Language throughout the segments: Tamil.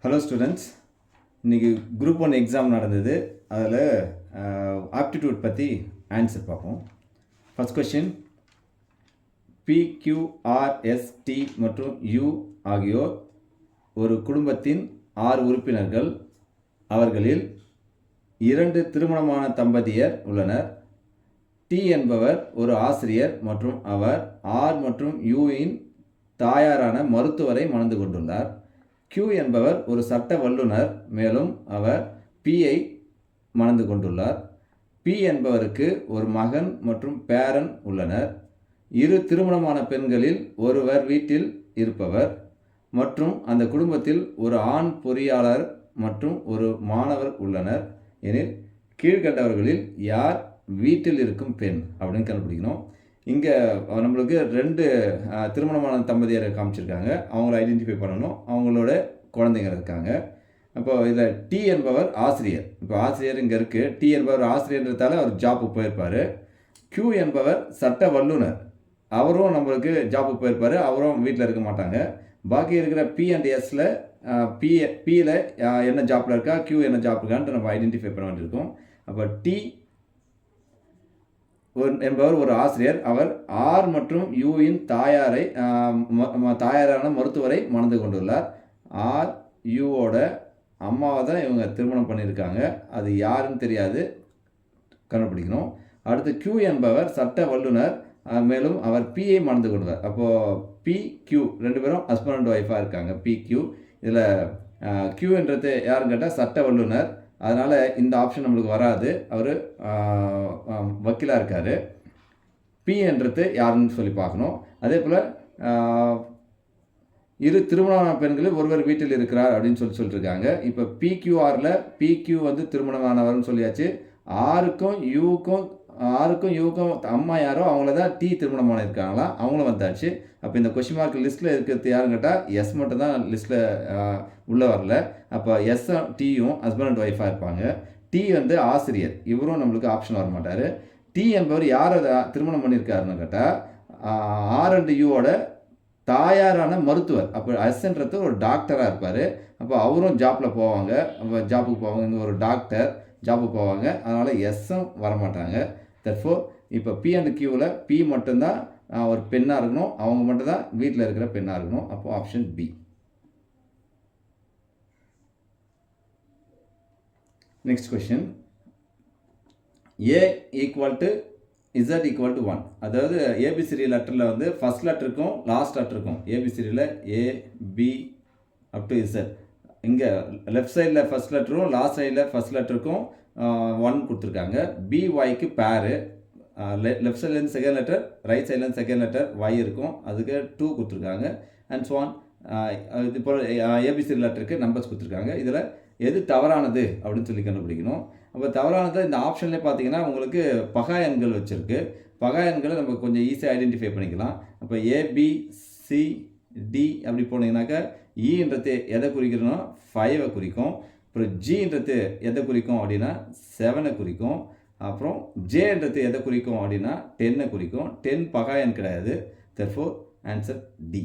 ஹலோ ஸ்டூடெண்ட்ஸ், இன்றைக்கி குரூப் 1 எக்ஸாம் நடந்தது. அதில் ஆப்டிடியூட் பற்றி ஆன்சர் பார்ப்போம். ஃபஸ்ட் கொஷின், PQRST மற்றும் U ஆகியோர் ஒரு குடும்பத்தின் 6 உறுப்பினர்கள். அவர்களில் 2 திருமணமான தம்பதியர் உள்ளனர். T என்பவர் ஒரு ஆசிரியர் மற்றும் அவர் R மற்றும் Uவின் தாயாரான மருத்துவரை மணந்து கொண்டுள்ளார். Q என்பவர் ஒரு சட்ட வல்லுனர், மேலும் அவர் Pயை மணந்து கொண்டுள்ளார். P என்பவருக்கு ஒரு மகன் மற்றும் பேரன் உள்ளனர். 2 திருமணமான பெண்களில் ஒருவர் வீட்டில் இருப்பவர் மற்றும் அந்த குடும்பத்தில் ஒரு ஆண் பொறியாளர் மற்றும் ஒரு மாணவர் உள்ளனர் எனில் கீழ்கண்டவர்களில் யார் வீட்டில் இருக்கும் பெண் அப்படின்னு கண்டுபிடிக்கணும். இங்கே நம்மளுக்கு 2 திருமணமான தம்பதியரை காமிச்சிருக்காங்க. அவங்கள ஐடென்டிஃபை பண்ணணும். அவங்களோட குழந்தைங்க இருக்காங்க. அப்போ இதில் T என்பவர் ஆசிரியர். இப்போ ஆசிரியர் இங்கே இருக்குது. T என்பவர் ஆசிரியர்ன்றதால அவர் ஜாப்புக்கு போயிருப்பார். Q என்பவர் சட்ட வல்லுனர். அவரும் நம்மளுக்கு ஜாப்புக்கு போயிருப்பார். அவரும் வீட்டில் இருக்க மாட்டாங்க. பாக்கி இருக்கிற P அண்ட் Sல Pயில் என்ன ஜாப்பில் இருக்கா, Q என்ன ஜாப் இருக்கான்ட்டு நம்ம ஐடென்டிஃபை பண்ண வேண்டியிருக்கும். அப்போ T என்பவர் ஒரு ஆசிரியர். அவர் R மற்றும் Uவின் தாயாரான மருத்துவரை மணந்து கொண்டுள்ளார். R Uவோட அம்மாவை தான் இவங்க திருமணம் பண்ணியிருக்காங்க. அது யாருன்னு தெரியாது, கண்டுபிடிக்கணும். அடுத்து Q என்பவர் சட்ட வல்லுனர், மேலும் அவர் Pயை மணந்து கொண்டுள்ளார். அப்போது PQ 2 பேரும் ஹஸ்பண்ட் அண்ட் ஒய்ஃபாக இருக்காங்க. PQ. இதில் Q என்றது யாருன்னு கேட்டால் சட்ட வல்லுனர். அதனால் இந்த ஆப்ஷன் நம்மளுக்கு வராது. அவர் வக்கீலாக இருக்கார். P என்றது யாருன்னு சொல்லி பார்க்கணும். அதே போல் 2 திருமணமான பெண்களில் ஒருவர் வீட்டில் இருக்கிறார் அப்படின்னு சொல்லியிருக்காங்க. இப்போ PQRல PQ வந்து திருமணமானவர்னு சொல்லியாச்சு. ஆருக்கும் யூக்கும் அம்மா யாரோ அவங்கள தான் T திருமணமான இருக்காங்களா, அவங்களும் வந்தாச்சு. அப்போ இந்த கொஸ்டின் மார்க் லிஸ்ட்டில் இருக்கிறது யாருன்னு கேட்டால் எஸ் மட்டும் தான் லிஸ்ட்டில் உள்ளே வரல. அப்போ எஸ் Tயும் ஹஸ்பண்ட் அண்ட் ஒய்ஃபாக இருப்பாங்க. T வந்து ஆசிரியர், இவரும் நம்மளுக்கு ஆப்ஷன் வர மாட்டார். T என்பவர் யாரை திருமணம் பண்ணியிருக்காருன்னு கேட்டால் ஆர் அண்ட் யூவோட தாயாரான மருத்துவர். அப்போ எஸ்ன்றது ஒரு டாக்டராக இருப்பார். அப்போ அவரும் ஜாப்பில் போவாங்க. அப்போ ஜாப்புக்கு போவாங்க. இங்கே ஒரு டாக்டர் ஜாப்புக்கு போவாங்க. அதனால் எஸ்ஸும் வரமாட்டாங்க. தட்ஃபோர் இப்போ P அண்ட் Qவில் P மட்டும்தான் ஒரு பெண்ணாக இருக்கணும். அவங்க மட்டும்தான் வீட்டில் இருக்கிற பெண்ணாக இருக்கணும். அப்போ option B. Next question, A equal to Z equal to 1. அதாவது ஏபிசிடி லெட்டரில் வந்து ஃபஸ்ட் லெட்டருக்கும் லாஸ்ட் லெட்டருக்கும் ஏபிசிடியில் A B up to Z. இங்கே லெஃப்ட் சைடில் ஃபஸ்ட் லெட்டரும் லாஸ்ட் சைடில் ஃபஸ்ட் லெட்டருக்கும் 1 கொடுத்துருக்காங்க. BYக்கு பேரு. லெஃப்ட் சைட்லேருந்து செகண்ட் லெட்டர், ரைட் சைட்லேருந்து செகண்ட் லெட்டர் Y இருக்கும். அதுக்கு 2 கொடுத்துருக்காங்க. And so on. இது போல் ஏபிசிடி லெட்டருக்கு நம்பர்ஸ் கொடுத்துருக்காங்க. இதில் எது தவறானது அப்படின்னு சொல்லி கண்டுபிடிக்கணும். அப்போ தவறானது இந்த ஆப்ஷன்லேயே பார்த்தீங்கன்னா உங்களுக்கு பகா எண்கள் வச்சுருக்கு. பகா எண்களை நம்ம கொஞ்சம் ஈஸியாக ஐடென்டிஃபை பண்ணிக்கலாம். அப்போ ABCD அப்படி போனீங்கன்னாக்கா ஈன்றது எதை குறிக்கிறோன்னா 5ஐ குறிக்கும். அப்புறம் ஜின்றது எதை குறிக்கும் அப்படின்னா 7ஐ குறிக்கும். அப்புறம் ஜேன்றது எதை குறிக்கும் அப்படின்னா 10ஐ குறிக்கும். 10 பகா எண் கிடையாது. Therefore answer D.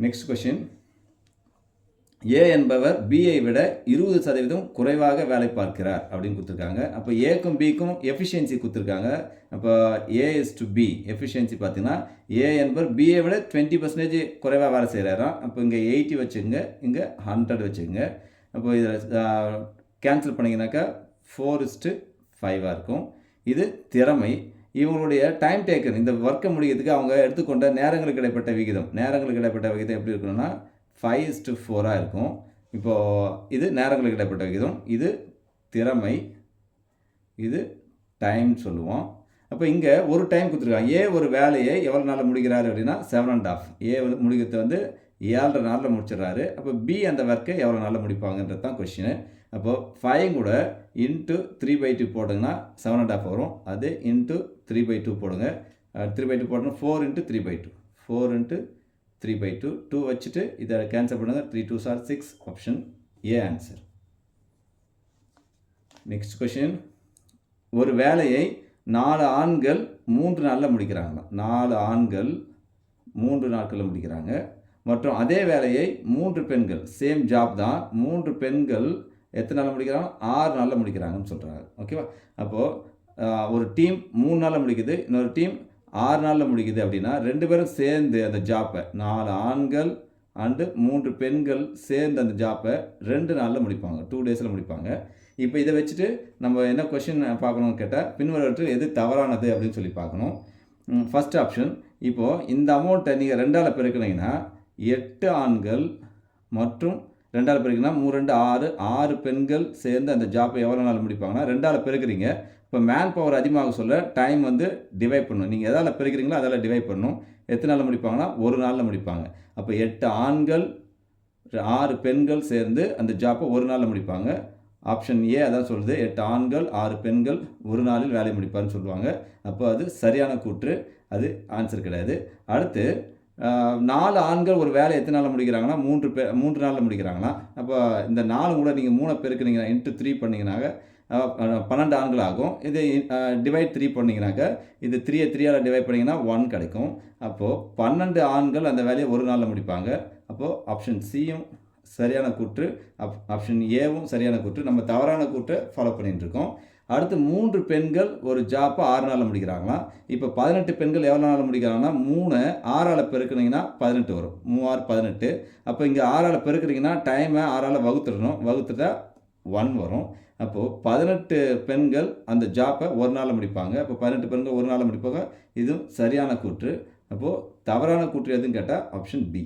Next question, A என்பவர் Bயை விட 20% குறைவாக வேலை பார்க்கிறார் அப்படின்னு கொடுத்துருக்காங்க. அப்போ ஏக்கும் பிக்கும் எஃபிஷியன்சி கொடுத்துருக்காங்க. அப்போ A/B எஃபிஷியன்சி பார்த்தீங்கன்னா A என்பவர் Bயை விட 20% குறைவாக வேலை செய்கிறாராம். அப்போ இங்கே 80 வச்சுங்க, இங்கே 100 வச்சுங்க. அப்போ இதில் கேன்சல் பண்ணிங்கனாக்கா 4:5 இருக்கும். இது திறமை. இவங்களுடைய டைம் டேக்கன், இந்த ஒர்க்கை முடிக்கிறதுக்கு அவங்க எடுத்துக்கொண்ட நேரங்களுக்கு இடைப்பட்ட விகிதம் எப்படி இருக்கணும்னா 5:4 இருக்கும். இப்போது இது நேரங்களுக்கு இடைப்பட்ட விகிதம், இது திறமை, இது டைம் சொல்லுவோம். அப்போ இங்கே ஒரு டைம் கொடுத்துருக்காங்க. A ஒரு வேலையை எவ்வளோ நாளில் முடிக்கிறாரு அப்படின்னா 7.5. A முடிக்கிறது வந்து 7.5 நாளில் முடிச்சிடறாரு. அப்போ B அந்த ஒர்க்கை எவ்வளோ நாளில் முடிப்பாங்கன்றது தான் கொஸ்டின். அப்போது 5 கூட இன்ட்டு 3/2 போடுங்கன்னா 7.5 வரும். அது இன்ட்டு 3/2 போடுங்க. 3/2 போடணும். 4 × 3/2 4 × 3/2 2 வச்சுட்டு இதை கேன்சல் பண்ணுங்கள். 3 2s are 6. Option A answer. Next question, ஒரு வேலையை 4 ஆண்கள் 3 நாளில் முடிக்கிறாங்களாம். 4 ஆண்கள் 3 நாட்களில் முடிக்கிறாங்க. மற்றும் அதே வேலையை 3 பெண்கள், சேம் ஜாப் தான், 3 பெண்கள் எத்தனை நாளில் முடிக்கிறாங்க? 6 நாளில் முடிக்கிறாங்கன்னு சொல்கிறாங்க. ஓகேவா? அப்போது ஒரு டீம் 3 நாளில் முடிக்குது, இன்னொரு டீம் 6 நாளில் முடிக்குது அப்படின்னா 2 பேரும் சேர்ந்து அந்த ஜாப்பை, 4 ஆண்கள் அண்டு 3 பெண்கள் சேர்ந்து அந்த ஜாப்பை 2 நாளில் முடிப்பாங்க, 2 டேஸில் முடிப்பாங்க. இப்போ இதை வச்சுட்டு நம்ம என்ன கொஷின் பார்க்கணும்னு கேட்டால், பின்வருவற்றில் எது தவறானது அப்படின்னு சொல்லி பார்க்கணும். ஃபர்ஸ்ட் ஆப்ஷன், இப்போது இந்த அமௌண்ட்டை நீங்கள் 2ஆல் பெருக்கினீங்கன்னா 8 ஆண்கள் மற்றும் 2ஆல் பெருக்கினா 3 2 6, 6 பெண்கள் சேர்ந்து அந்த ஜாப்பை எவ்வளோ நாள் முடிப்பாங்கன்னா 2ஆல் பெருக்கிறீங்க. இப்போ மேன் பவர் அதிகமாக சொல்ல டைம் டிவைட் பண்ணணும். நீங்கள் எதால் பெருக்கிறீங்களோ அதால் டிவைட் பண்ணணும். எத்தனை நாளில் முடிப்பாங்கன்னா 1 நாளில் முடிப்பாங்க. அப்போ 8 ஆண்கள் 6 பெண்கள் சேர்ந்து அந்த ஜாப்பை 1 நாளில் முடிப்பாங்க. ஆப்ஷன் ஏ அதான் சொல்லுது, 8 ஆண்கள் 6 பெண்கள் 1 நாளில் வேலையை முடிப்பார்னு சொல்லுவாங்க. அப்போ அது சரியான கூற்று, அது ஆன்சர் கிடையாது. அடுத்து 4 ஆண்கள் ஒரு வேலை எத்தனை நாளில் முடிக்கிறாங்கன்னா 3 நாளில் முடிக்கிறாங்களா? அப்போ இந்த 4 கூட நீங்கள் 3 பெருக்குனீங்கன்னா இன்ட்டு 3 பண்ணிங்கனாக்க 12 ஆண்கள் ஆகும். இது டிவைட் 3 பண்ணிங்கனாக்க இது 3ஆல் டிவைட் பண்ணிங்கன்னா 1 கிடைக்கும். அப்போது 12 ஆண்கள் அந்த வேலையை 1 நாளில் முடிப்பாங்க. அப்போது ஆப்ஷன் சியும் சரியான கூற்று, ஆப்ஷன் ஏவும் சரியான கூற்று. நம்ம தவறான கூற்றை ஃபாலோ பண்ணிட்டு இருக்கோம். அடுத்து 3 பெண்கள் ஒரு ஜாப்பை 6 நாளில் முடிக்கிறாங்களாம். இப்போ 18 பெண்கள் எவ்வளோ நாளில் முடிக்கிறாங்கன்னா 3 6ஆல் பெருக்குனீங்கன்னா 18 வரும். 3 6 18. அப்போ இங்கே 6ஆல் பெருக்குறீங்கன்னா டைமை 6ஆல் வகுத்துடணும். வகுத்துட்டா 1 வரும். அப்போது 18 பெண்கள் அந்த ஜாப்பை 1 நாளில் முடிப்பாங்க. அப்போ 18 பெண்கள் 1 நாளில் முடிப்பாங்க. இதுவும் சரியான கூற்று. அப்போது தவறான கூற்று எதுன்னு கேட்டால் ஆப்ஷன் பி.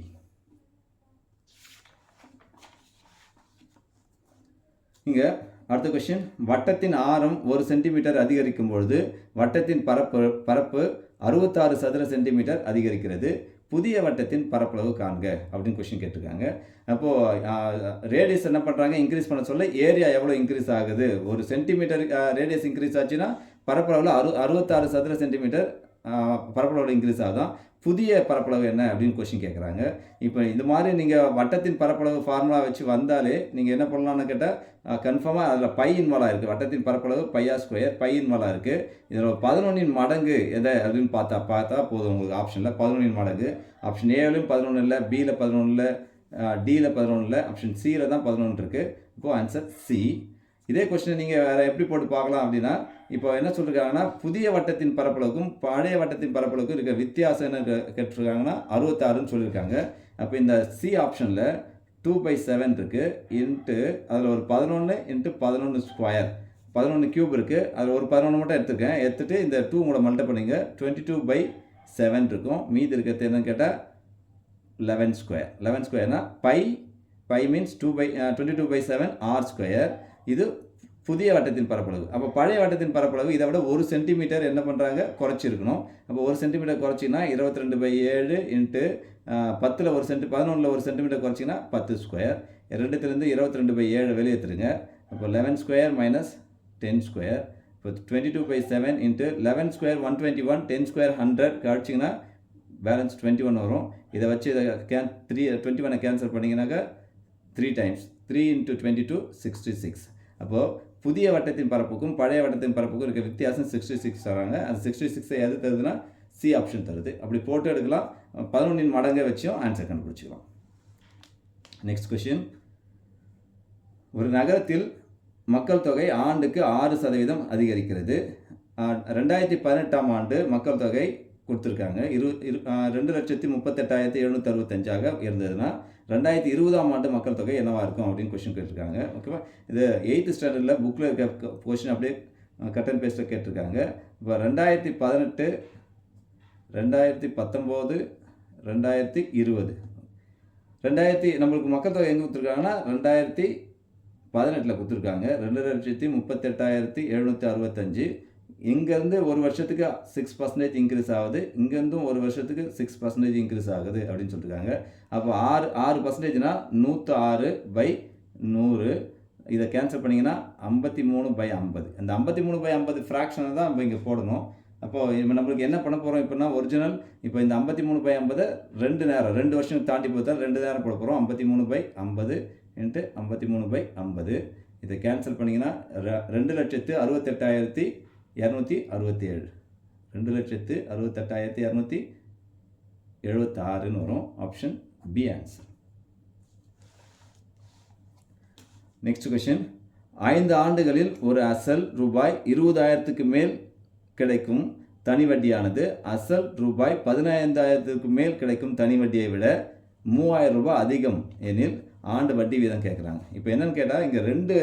இங்கே அடுத்த கொஸ்டின், வட்டத்தின் ஆரம் 1 சென்டிமீட்டர் அதிகரிக்கும் பொழுது வட்டத்தின் பரப்பு 66 சதுர சென்டிமீட்டர் அதிகரிக்கிறது. புதிய வட்டத்தின் பரப்பளவு காண்க அப்படின்னு கொஸ்டின் கேட்டிருக்காங்க. அப்போது ரேடியஸ் என்ன பண்ணுறாங்க, இன்க்ரீஸ் பண்ண சொல்ல ஏரியா எவ்வளோ இன்க்ரீஸ் ஆகுது. 1 சென்டிமீட்டர் ரேடியஸ் இன்க்ரீஸ் ஆச்சுன்னா பரப்பளவில் 66 சதுர சென்டிமீட்டர் பரப்பளவில் இன்க்ரீஸ் ஆகுதான். புதிய பரப்பளவு என்ன அப்படின்னு கொஸ்டின் கேட்குறாங்க. இப்போ இந்த மாதிரி நீங்கள் வட்டத்தின் பரப்பளவு ஃபார்முலா வச்சு வந்தாலே நீங்கள் என்ன பண்ணலான்னு கேட்டால் கன்ஃபார்மாக அதில் பை இன்வால்வ் இருக்குது. வட்டத்தின் பரப்பளவு பையா ஸ்கொயர், பை இன்வால்வ் இருக்குது. இதில் 11 மடங்கு எதை அப்படின்னு பார்த்தா போதும் உங்களுக்கு. ஆப்ஷனில் 11 மடங்கு. ஆப்ஷன் ஏலையும் 11 இல்லை, பியில் 11 இல்லை, டியில் 11 இல்லை, ஆப்ஷன் சியில் தான் 11 இருக்குது. இப்போது ஆன்சர் சி. இதே கொஸ்டினை நீங்கள் வேறு எப்படி போட்டு பார்க்கலாம் அப்படின்னா, இப்போ என்ன சொல்லியிருக்காங்கன்னா புதிய வட்டத்தின் பரப்பளவுக்கும் பழைய வட்டத்தின் பரப்பளவுக்கும் இருக்க வித்தியாசம் என்ன கேட்டிருக்காங்கன்னா 66ன்னு சொல்லியிருக்காங்க. அப்போ இந்த சி ஆப்ஷனில் 2/7 இருக்குது இன்ட்டு அதில் ஒரு 11 இன்ட்டு 11 ஸ்கொயர், 11 கியூப் இருக்குது. அதில் ஒரு 11 மட்டும் எடுத்துட்டு இந்த 2 கூட மல்டிப்ளை பண்ணிங்க 22/7 இருக்கும். மீதி இருக்கிறது என்னன்னு கேட்டால் 11 ஸ்கொயர். 11 ஸ்கொயர்னா பை மீன்ஸ் 22/7 ஆர் ஸ்கொயர். இது புதிய வட்டத்தின் பரப்பளவு. அப்போ பழைய வட்டத்தின் பரப்பளவு இதை விட 1 சென்டிமீட்டர் என்ன பண்ணுறாங்க, குறைச்சிருக்கணும். அப்போ 1 சென்டிமீட்டர் குறைச்சிங்கன்னா 22/7 இன்ட்டு 10ல் 11ல் 1 சென்டிமீட்டர் குறைச்சிங்கன்னா 10 ஸ்கொயர். 2த்துலேருந்து 22/7 வெளியேற்றுருங்க. அப்போ 11 ஸ்கொயர் மைனஸ் 10 ஸ்கொயர். இப்போ 22/7 இன்ட்டு 11 ஸ்கொயர் 121, 10 ஸ்கொயர் 100 கழிச்சிங்கன்னா பேலன்ஸ் 21 வரும். இதை வச்சு இதை 21 கேன்சல் பண்ணிங்கனாக்கா 3 டைம்ஸ் 3 × 22 66. அப்போது புதிய வட்டத்தின் பரப்புக்கும் பழைய வட்டத்தின் பரப்புக்கும் இருக்க வித்தியாசம் 66 தராங்க. அது 66 எது தருதுன்னா சி ஆப்ஷன் தருது. அப்படி போட்டு எடுக்கலாம். 11 மடங்கை வச்சும் ஆன்சர் கண்டுபிடிச்சிக்கலாம். நெக்ஸ்ட் கொஸ்டின், ஒரு நகரத்தில் மக்கள் தொகை ஆண்டுக்கு 6% அதிகரிக்கிறது. 2018ஆம் ஆண்டு மக்கள் தொகை கொடுத்துருக்காங்க 2,38,765 இருந்ததுன்னா 2020ஆம் ஆண்டு மக்கள் தொகை என்னவாக இருக்கும் அப்படின்னு கொஸ்டின் கேட்டிருக்காங்க. ஓகேவா? இது 8th ஸ்டாண்டர்டில் புக்கில் இருக்க கொஸ்டின் அப்படியே கட் அண்ட் பேஸ்ட்டில் கேட்டிருக்காங்க. இப்போ 2018, 2019, 2020 நம்மளுக்கு மக்கள் தொகை எங்கே கொடுத்துருக்காங்கன்னா 2018 கொடுத்துருக்காங்க 2,38,765. இங்கேருந்து ஒரு வருஷத்துக்கு 6% இன்க்ரீஸ் ஆகுது, இங்கேருந்தும் ஒரு வருஷத்துக்கு 6% இன்க்ரீஸ் ஆகுது அப்படின்னு சொல்லியிருக்காங்க. அப்போ 6%னா 106/100. இதை கேன்சல் பண்ணிங்கன்னா 53/50. அந்த 53/50 ஃப்ராக்ஷனை தான் நம்ம இங்கே போடணும். அப்போது இப்போ நம்மளுக்கு என்ன பண்ண போகிறோம் இப்போனா ஒரிஜினல், இப்போ இந்த 53/50 2 வருஷம் தாண்டி போத்தால் 2 நேரம் போட போகிறோம். 53/50 இன்ட்டு 53/50. இதை கேன்சல் பண்ணிங்கன்னா 2,68,267. 2,68,267 76ன்னு வரும். Option B answer. Next question, 5 ஆண்டுகளில் ஒரு அசல் ரூபாய் 20,000க்கு மேல் கிடைக்கும் தனி வட்டியானது அசல் ரூபாய் 15,000க்கு மேல் கிடைக்கும் தனி வட்டியை விட 3,000 ரூபாய் அதிகம் எனில் ஆண்டு வட்டி வீதம் கேட்குறாங்க. இப்போ என்னென்னு கேட்டால், இங்கே 2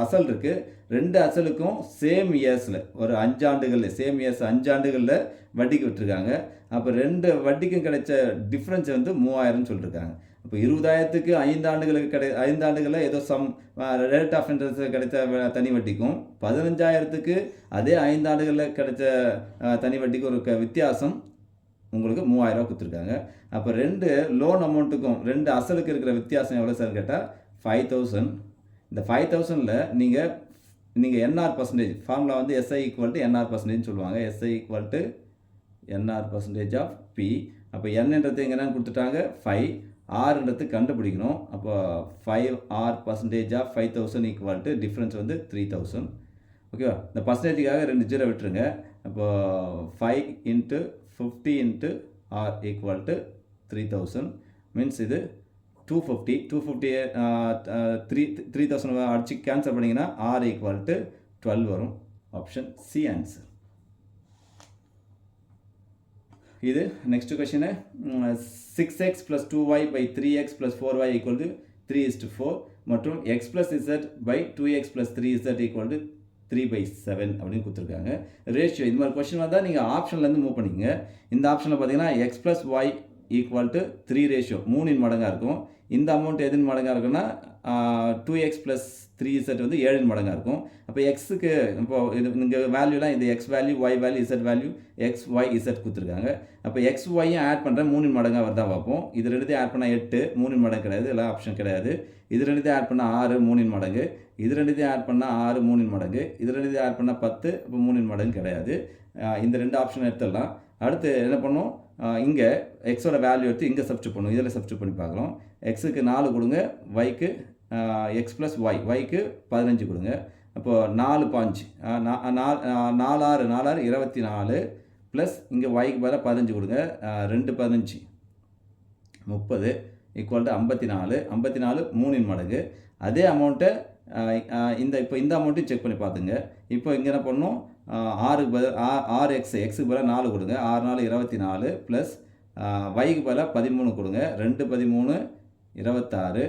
அசல் இருக்குது. 2 அசலுக்கும் சேம் இயர்ஸில் ஒரு 5 ஆண்டுகளில் சேம் இயர்ஸ் 5 ஆண்டுகளில் வட்டிக்கு விட்டுருக்காங்க. அப்போ 2 வட்டிக்கும் கிடைச்ச டிஃப்ரென்ஸ் வந்து 3,000ன்னு சொல்லியிருக்காங்க. இப்போ 20,000க்கு 5 ஆண்டுகளுக்கு 5 ஆண்டுகளில் ஏதோ சம் ரேட் ஆஃப் இன்ட்ரெஸ்ட் கிடைச்ச தனி வட்டிக்கும் 15,000க்கு அதே 5 ஆண்டுகளில் கிடைச்ச தனி வட்டிக்கும் ஒரு வித்தியாசம் உங்களுக்கு 3,000 ரூபா கொடுத்துருக்காங்க. அப்போ 2 லோன் அமௌண்ட்டுக்கும் 2 அசலுக்கு இருக்கிற வித்தியாசம் எவ்வளோ சார் கேட்டால் 5,000. இந்த 5,000ல் நீங்கள் என்ஆர் பர்சன்டேஜ் ஃபார்முலா வந்து SI = NR பர்சன்டேஜ் சொல்லுவாங்க. SI = NR percentage of P. அப்போ என்னன்றது எங்கே கொடுத்துட்டாங்க 5, ஆர்ன்றது கண்டுபிடிக்கணும். அப்போ 5R பர்சன்டேஜ் ஆஃப் 5,000 = டிஃப்ரென்ஸ் வந்து 3,000. ஓகேவா? இந்த பர்சன்டேஜுக்காக 2 ஜீரோ விட்டுருங்க. அப்போ 5 × 50 × R = 3,000 மீன்ஸ் இது 250. 3,000 அடிச்சு கேன்சல் பண்ணிங்கன்னா R = 12 வரும். Option c answer. இது next question, 6x + 2y / 3x + 4y = 3:4 மற்றும் x + z / 2x + 3z = 3/7 அப்படின்னு கொடுத்துருக்காங்க. ரேஷியோ இந்த மாதிரி கொஸ்டின் வந்தால் நீங்கள் ஆப்ஷன்லேருந்து மூவ் பண்ணிக்கங்க. இந்த ஆப்ஷனில் பார்த்தீங்கன்னா x + y = 3 ரேஷியோ 3 மடங்காக இருக்கும். இந்த அமௌண்ட் எதின் மடங்காக இருக்குன்னா 2x + 3z வந்து 7 மடங்காக இருக்கும். அப்போ எக்ஸுக்கு இப்போ இது இங்கே வேல்யூலாம் இது x value, y value, z value, x, y, z கொடுத்துருக்காங்க. அப்போ x, y-யும் ஆட் பண்ணுறேன் 3 மடங்காக வருதா பார்ப்போம். இது 2த்தையும் ஆட் பண்ணால் 8, 3 மடங்கு கிடையாது, எல்லாம் ஆப்ஷன் கிடையாது. இது 2த்தையும் ஆட் பண்ணால் 6, 3 மடங்கு. இது 2த்தையும் ஆட் பண்ணால் 6, 3 மடங்கு. இது 2த்தையும் ஆட் பண்ணால் 10, இப்போ 3 மடங்கு கிடையாது. இந்த 2 ஆப்ஷன் எடுத்துடலாம். அடுத்து என்ன பண்ணோம், இங்கே எக்ஸோட வேல்யூ எடுத்து இங்கே சப்ஸ்டியூட் பண்ணும். இதில் சப்ஸ்டியூட் பண்ணி பார்க்கலாம். எக்ஸுக்கு 4 கொடுங்க, y-க்கு x + y, y-க்கு 15 கொடுங்க. அப்போது 4 5 4 6 24 ப்ளஸ் இங்கே y-க்கு பதிலாக 15 கொடுங்க. 2 15 30 = 54. 54 3 மடங்கு. அதே அமௌண்ட்டை இப்போ இந்த அமௌண்ட்டையும் செக் பண்ணி பார்த்துங்க. இப்போ இங்கே என்ன பண்ணணும், 6க்கு பதில் 6x, எக்ஸுக்கு பதிலாக 4 கொடுங்க. 6 4 24 ப்ளஸ் y-க்கு பதிலாக 13 கொடுங்க. 2 13 26,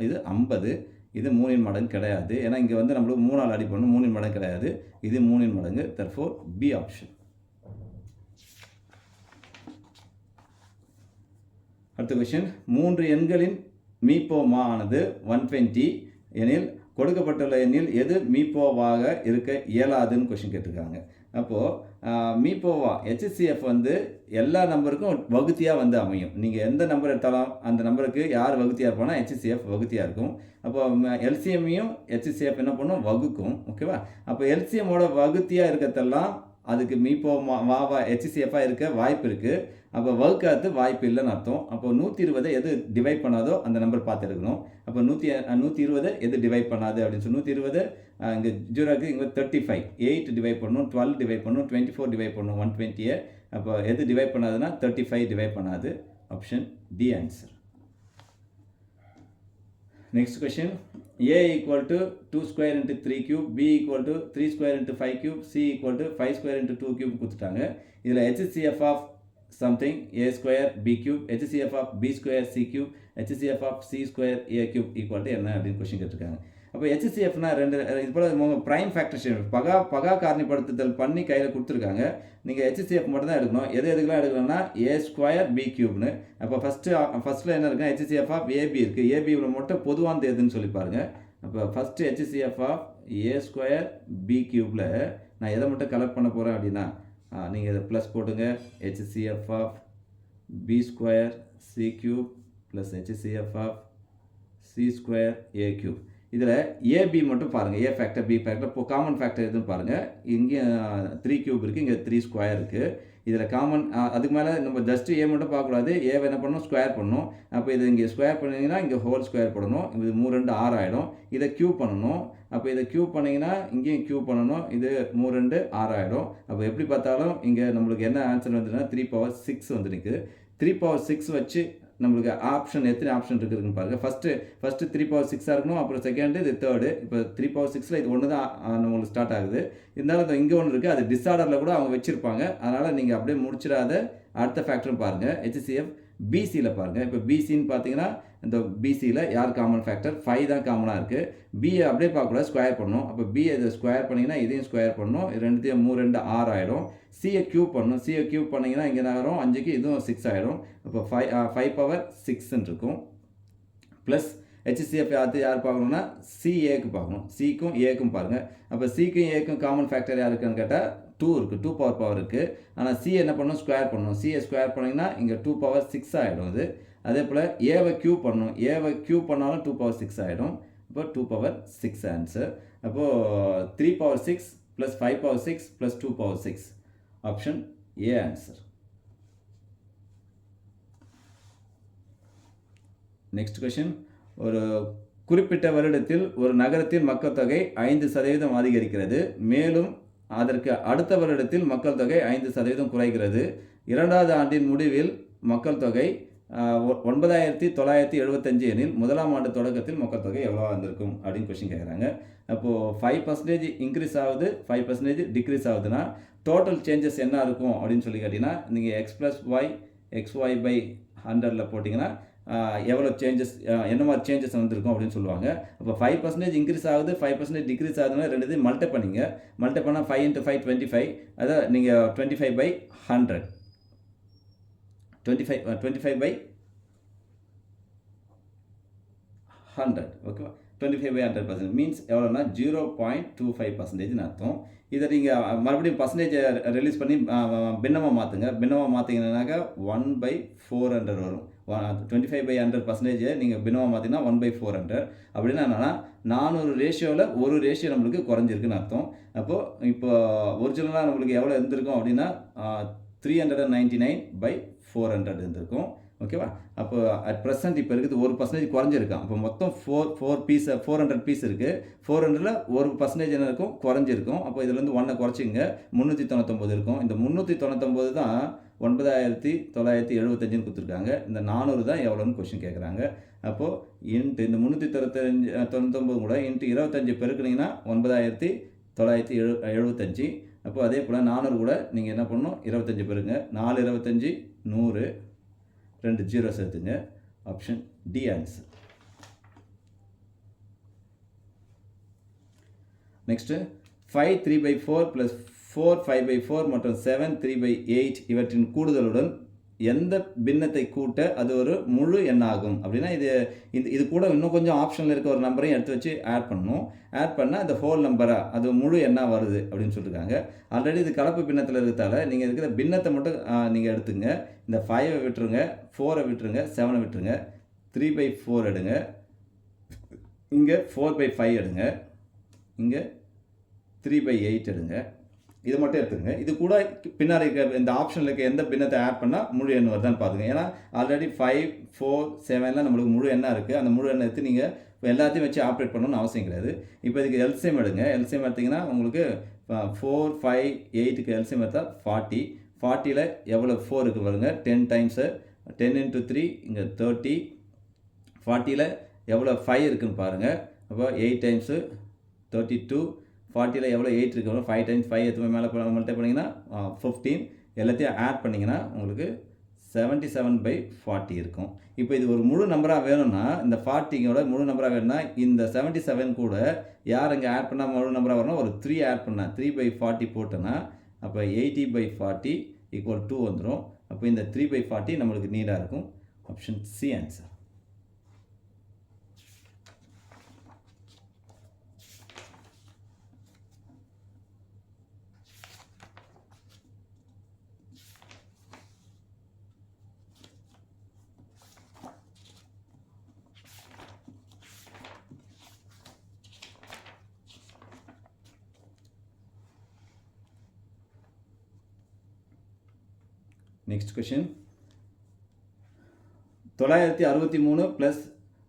இது 50. இது 3 மடங்கு கிடையாது. ஏன்னா இங்கே வந்து நம்மளுக்கு 3ஆல் அடி பண்ணணும், 3 மடங்கு கிடையாது. இது 3 மடங்கு. Therefore B option. அடுத்த கொஸ்டின், 3 எண்களின் மீப்போமா ஆனது 120 எனில் கொடுக்கப்பட்டுள்ள எண்ணில் எது மீப்போவாக இருக்க இயலாதுன்னு கொஸ்டின் கேட்டிருக்காங்க. அப்போது மீப்போவா HCF வந்து எல்லா நம்பருக்கும் வகுத்தியாக வந்து அமையும். நீங்கள் எந்த நம்பர் எடுத்தாலும் அந்த நம்பருக்கு யார் வகுத்தியாக இருப்பானா HCF வகுத்தியாக இருக்கும். அப்போ LCM-ஐயும் HCF என்ன பண்ணும், வகுக்கும். ஓகேவா? அப்போ LCM-ஓட வகுத்தியாக இருக்கிறதெல்லாம் அதுக்கு மீப்போவாவா HCF-ஆக இருக்க வாய்ப்பு இருக்குது. அப்போ வகுக்காது வாய்ப்பு இல்லைன்னு அர்த்தம். அப்போ 120 எது டிவைட் பண்ணாதோ அந்த நம்பர் பார்த்து எடுக்கணும். அப்போ 120 எது டிவைட் பண்ணாது அப்படின்னு சொல்லி 120 இங்கே 0க்கு இங்கே 35, 8 டிவைட் பண்ணணும், 12 டிவைட் பண்ணணும், 24 டிவைட் பண்ணணும் 120. அப்போ எது டிவைட் பண்ணாதுன்னா 35 டிவைட் பண்ணாது. Option D answer. Next question, A = 2² × 3³ B = 3² × 5³ C = 5² × 2³ கொடுத்துட்டாங்க. இதில் HCF of something a² b³ HCF of b² c³ HCF of c² a³ = என்ன அப்படின்னு கொஸ்டின் கேட்டிருக்காங்க. அப்போ HCFனா 2 இது போல் ப்ரைம் ஃபேக்டரேஷன் பகா காரணிப்படுத்துதல் பண்ணி கையில் கொடுத்துருக்காங்க. நீங்கள் HCF மட்டும் தான் எடுக்கணும். எதுக்கெல்லாம் எடுக்கணும்னா a² b³ன்னு. அப்போ ஃபஸ்ட்டில் என்ன இருக்குன்னா HCF ஆஃப் AB இருக்குது. ABயில் மட்டும் பொதுவானது எதுன்னு சொல்லி பாருங்கள். அப்போ first HCF of a² b³ நான் எதை மட்டும் கலெக்ட் பண்ண போகிறேன் அப்படின்னா நீங்கள் இதை ப்ளஸ் போட்டுங்க. HCF of b² c³ plus HCF of c² a³ இதில் AB மட்டும் பாருங்கள். A ஃபேக்டர் B ஃபேக்டர் இப்போ காமன் ஃபேக்டர் எதுன்னு பாருங்கள். இங்கே 3³ இருக்குது, இங்கே 3² இருக்குது. இதில் காமன் அதுக்கு மேலே நம்ம ஜஸ்ட்டு A மட்டும் பார்க்கக்கூடாது. ஏவை என்ன பண்ணணும், ஸ்கொயர் பண்ணணும். அப்போ இது இங்கே ஸ்கொயர் பண்ணிங்கன்னா இங்கே ஹோல் ஸ்கொயர் பண்ணணும். இது 3 2 6 ஆகிடும். இதை க்யூப் பண்ணணும். அப்போ இதை க்யூப் பண்ணிங்கன்னா இங்கேயும் க்யூப் பண்ணணும். இது 3 2 6 ஆகிடும். அப்போ எப்படி பார்த்தாலும் இங்கே நம்மளுக்கு என்ன ஆன்சர் வந்துன்னா 3 power 6 வந்து நிற்குது. 3 பவர் 6 வச்சு நம்மளுக்கு ஆப்ஷன் எத்தனை ஆப்ஷன் இருக்குதுன்னு பாருங்கள். ஃபஸ்ட்டு 3 பவர் 6 இருக்கணும், அப்புறம் செகண்டு, இது தேர்டு. இப்போ 3 பவர் 6ல் இது ஒன்று தான் நம்மளுக்கு ஸ்டார்ட் ஆகுது. இருந்தாலும் இங்கே ஒன்று இருக்குது, அது டிஸார்டரில் கூட அவங்க வச்சுருப்பாங்க. அதனால் நீங்கள் அப்படியே முடிச்சிடாத அடுத்த ஃபேக்டரும் பாருங்கள். HCF பிசியில் பாருங்கள். இப்போ பிசின்னு பார்த்தீங்கன்னா இந்த பிசியில் யார் காமன் ஃபேக்டர்? 5 தான் காமனாக இருக்குது. பியை அப்படியே பார்க்கக்கூடாது, ஸ்கொயர் பண்ணணும். அப்போ பியை இதை ஸ்கொயர் பண்ணிங்கன்னா இதையும் ஸ்கொயர் பண்ணணும். ரெண்டுத்தையும் 3 2 6 ஆகிடும். சியை க்யூப் பண்ணணும். சியை க்யூப் பண்ணிங்கன்னா இங்கே நகரும் 5க்கு இதுவும் 6 ஆகிடும். இப்போ 5 பவர் 6ன்னு இருக்கும். ப்ளஸ் HCF யார் பார்க்கணுன்னா சிஏக்கு பார்க்கணும். சிக்கும் ஏக்கும் பாருங்கள். அப்போ சிக்கும் ஏக்கும் காமன் ஃபேக்டர் யார் இருக்குன்னு கேட்டால் 2 இருக்குது. 2 பவர் இருக்குது. ஆனால் சி என்ன பண்ணணும்? ஸ்கொயர் பண்ணணும். சியை ஸ்கொயர் பண்ணிங்கன்னா இங்கே 2 பவர் 6 ஆகிடும். இது அதே போல் ஏவை க்யூப் பண்ணணும். ஏவை க்யூப் பண்ணாலும் 2 பவர் 6 ஆகிடும். இப்போ 2 பவர் 6 ஆன்சர். அப்போது 3 power 6 plus 5 power 6 plus 2 power 6 option a answer. Next question. ஒரு குறிப்பிட்ட வருடத்தில் ஒரு நகரத்தில் மக்கள் தொகை 5% அதிகரிக்கிறது. மேலும் அதற்கு அடுத்த வருடத்தில் மக்கள் தொகை 5% குறைகிறது. 2வது ஆண்டின் முடிவில் மக்கள் தொகை 9975 எனில் 1ஆம் ஆண்டு தொடக்கத்தில் மக்கள் தொகை எவ்வளோ வந்திருக்கும் அப்படின்னு கொஸ்டின் கேட்குறாங்க. அப்போது 5% இன்க்ரீஸ் ஆகுது, 5% டிக்ரீஸ் ஆகுதுன்னா டோட்டல் சேஞ்சஸ் என்ன இருக்கும் அப்படின்னு சொல்லி கேட்டிங்கன்னா நீங்கள் x + y xy by 100ல் போட்டிங்கன்னா எவ்வளோ சேஞ்சஸ், என்ன மாதிரி சேஞ்சஸ் வந்திருக்கும் அப்படின்னு சொல்லுவாங்க. அப்போ 5% இன்க்ரீஸ் ஆகுது, 5% டிக்ரீஸ் ஆகுதுன்னா ரெண்டுத்தையும் மல்டி பண்ணிங்க. மல்டி பண்ணால் 5 × 5 25. அதான் நீங்கள் 25 by 100, 25 by 100 ஓகேவா. 25 by 100% மீன்ஸ் எவ்வளோனா 0.25% அர்த்தம். இதை நீங்கள் மறுபடியும் பர்சன்டேஜை ரிலீஸ் பண்ணி பின்னமாக மாற்றுங்க. பின்னமாக மாற்றிங்கன்னாக்கா 1/400 வரும். 25 by 100% நீங்கள் பின்னமாக மாற்றிங்கன்னா 1/400. அப்படின்னா என்னன்னா 400 ரேஷியோவில் ஒரு ரேஷியோ நம்மளுக்கு குறைஞ்சிருக்குன்னு அர்த்தம். அப்போது இப்போ ஒரிஜினலாக நம்மளுக்கு எவ்வளோ இருந்திருக்கும் அப்படின்னா 399/400 இருந்திருக்கும். ஓகேவா. அப்போ அட் ப்ரெசென்ட் இப்போ இருக்குது 1% குறைஞ்சிருக்கும். அப்போ மொத்தம் 400 பீஸ் இருக்குது. 400ல் 1% என்ன இருக்கும்? குறைஞ்சிருக்கும். அப்போ இதுலேருந்து 1 குறைச்சிங்க, 399 இருக்கும். இந்த 399 தான் 9975ன்னு கொடுத்துருக்காங்க. இந்த 400 தான் எவ்வளோன்னு கொஸ்டின் கேட்குறாங்க. அப்போது இன்ட்டு இந்த 399 கூட இன்ட்டு 25 பெருக்குனிங்கன்னா 9975. அப்போது அதே போல் 400 கூட நீங்கள் என்ன பண்ணணும்? 25 பெருங்க. 4 25 100, 2 0 சேர்த்துங்க. Option D answer. Next 5 3/4 plus 4 5/4 மற்றும் 7 3/8 இவற்றின் கூடுதலுடன் எந்த பின்னத்தை கூட்ட அது ஒரு முழு எண்ணாகும் அப்படின்னா இது கூட இன்னும் கொஞ்சம் ஆப்ஷனில் இருக்க ஒரு நம்பரையும் எடுத்து வச்சு ஆட் பண்ணணும். ஆட் பண்ணால் இந்த ஹோல் நம்பராக அது முழு எண்ணாக வருது அப்படின்னு சொல்லியிருக்காங்க. ஆல்ரெடி இது கலப்பு பின்னத்தில் இருக்கிறதால நீங்கள் இருக்கிற பின்னத்தை மட்டும் நீங்கள் எடுத்துங்க. இந்த 5 விட்டுருங்க, 4 விட்டுருங்க, 7 விட்டுருங்க, 3/4 எடுங்க, இங்கே 4/5 எடுங்க, இங்கே 3/8 எடுங்க. இது மட்டும் எடுத்துங்க. இது கூட பின்னாடி இருக்க இந்த ஆப்ஷனில் இருக்க எந்த பின்னத்தை ஆட் பண்ணால் முழு எண் வருதான்னு பார்த்துங்க. ஏன்னா ஆல்ரெடி 5 4 7லாம் நம்மளுக்கு முழு எண்ணாக இருக்குது. அந்த முழு எண்ணை எடுத்து நீங்கள் எல்லாத்தையும் வச்சு ஆப்ரேட் பண்ணணும்னு அவசியம் கிடையாது. இப்போ இதுக்கு எல்சிஎம் எடுங்க. எல்சிஎம் எடுத்திங்கன்னா உங்களுக்கு 4 5 8க்கு எல்சிஎம் எடுத்தால் 40. 40ல் எவ்வளோ 4 இருக்குது பாருங்க. 10 டைம்ஸு 10 × 3 இங்கே 30. 40ல் எவ்வளோ 5 இருக்குதுன்னு பாருங்கள். அப்போ 8 டைம்ஸு 32. 40ல் எவ்வளோ 8 இருக்குது? 5 டைம்ஸ் 5 எத்தனை மேலே மல்டிப்ளை பண்ணிங்கன்னா 15. எல்லாத்தையும் ஆட் பண்ணிங்கன்னா உங்களுக்கு 77/40 இருக்கும். இப்போ இது ஒரு முழு நம்பராக வேணும்னா இந்த 40ங்கோட முழு நம்பராக வேணும்னா இந்த 77 கூட யார் இங்கே ஆட் பண்ணால் முழு நம்பராக வரணும்? ஒரு 3 ஆட் பண்ணால் 3/40 போட்டோன்னா அப்போ 80/40 = 2 வந்துடும். அப்போ இந்த 3/40 நம்மளுக்கு நீடாக இருக்கும். Option c answer. Next question. 963 plus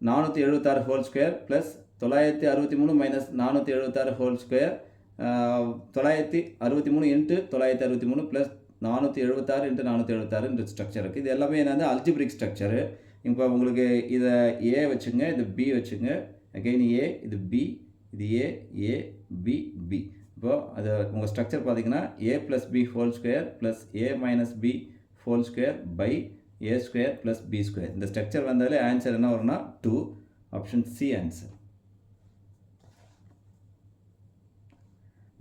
476 whole square plus 963 minus 476 whole square 963 × 963 plus 476 into 476 இந்த ஸ்ட்ரக்சர் இருக்குது. இது எல்லாமே என்னது அல்ஜிப்ரிக் ஸ்ட்ரக்சரு. இப்போ உங்களுக்கு இதை ஏ வச்சுங்க, இது பி வச்சுங்க, அகெயின் ஏ, இது பி, இது ஏ, ஏ, பி, பி. இப்போ அது உங்கள் ஸ்ட்ரக்சர் பார்த்தீங்கன்னா a plus b whole square plus a minus b whole square by a square plus b square. இந்த ஸ்ட்ரக்சர் வந்தாலே ஆன்சர் என்ன வரும்னா 2. Option c answer.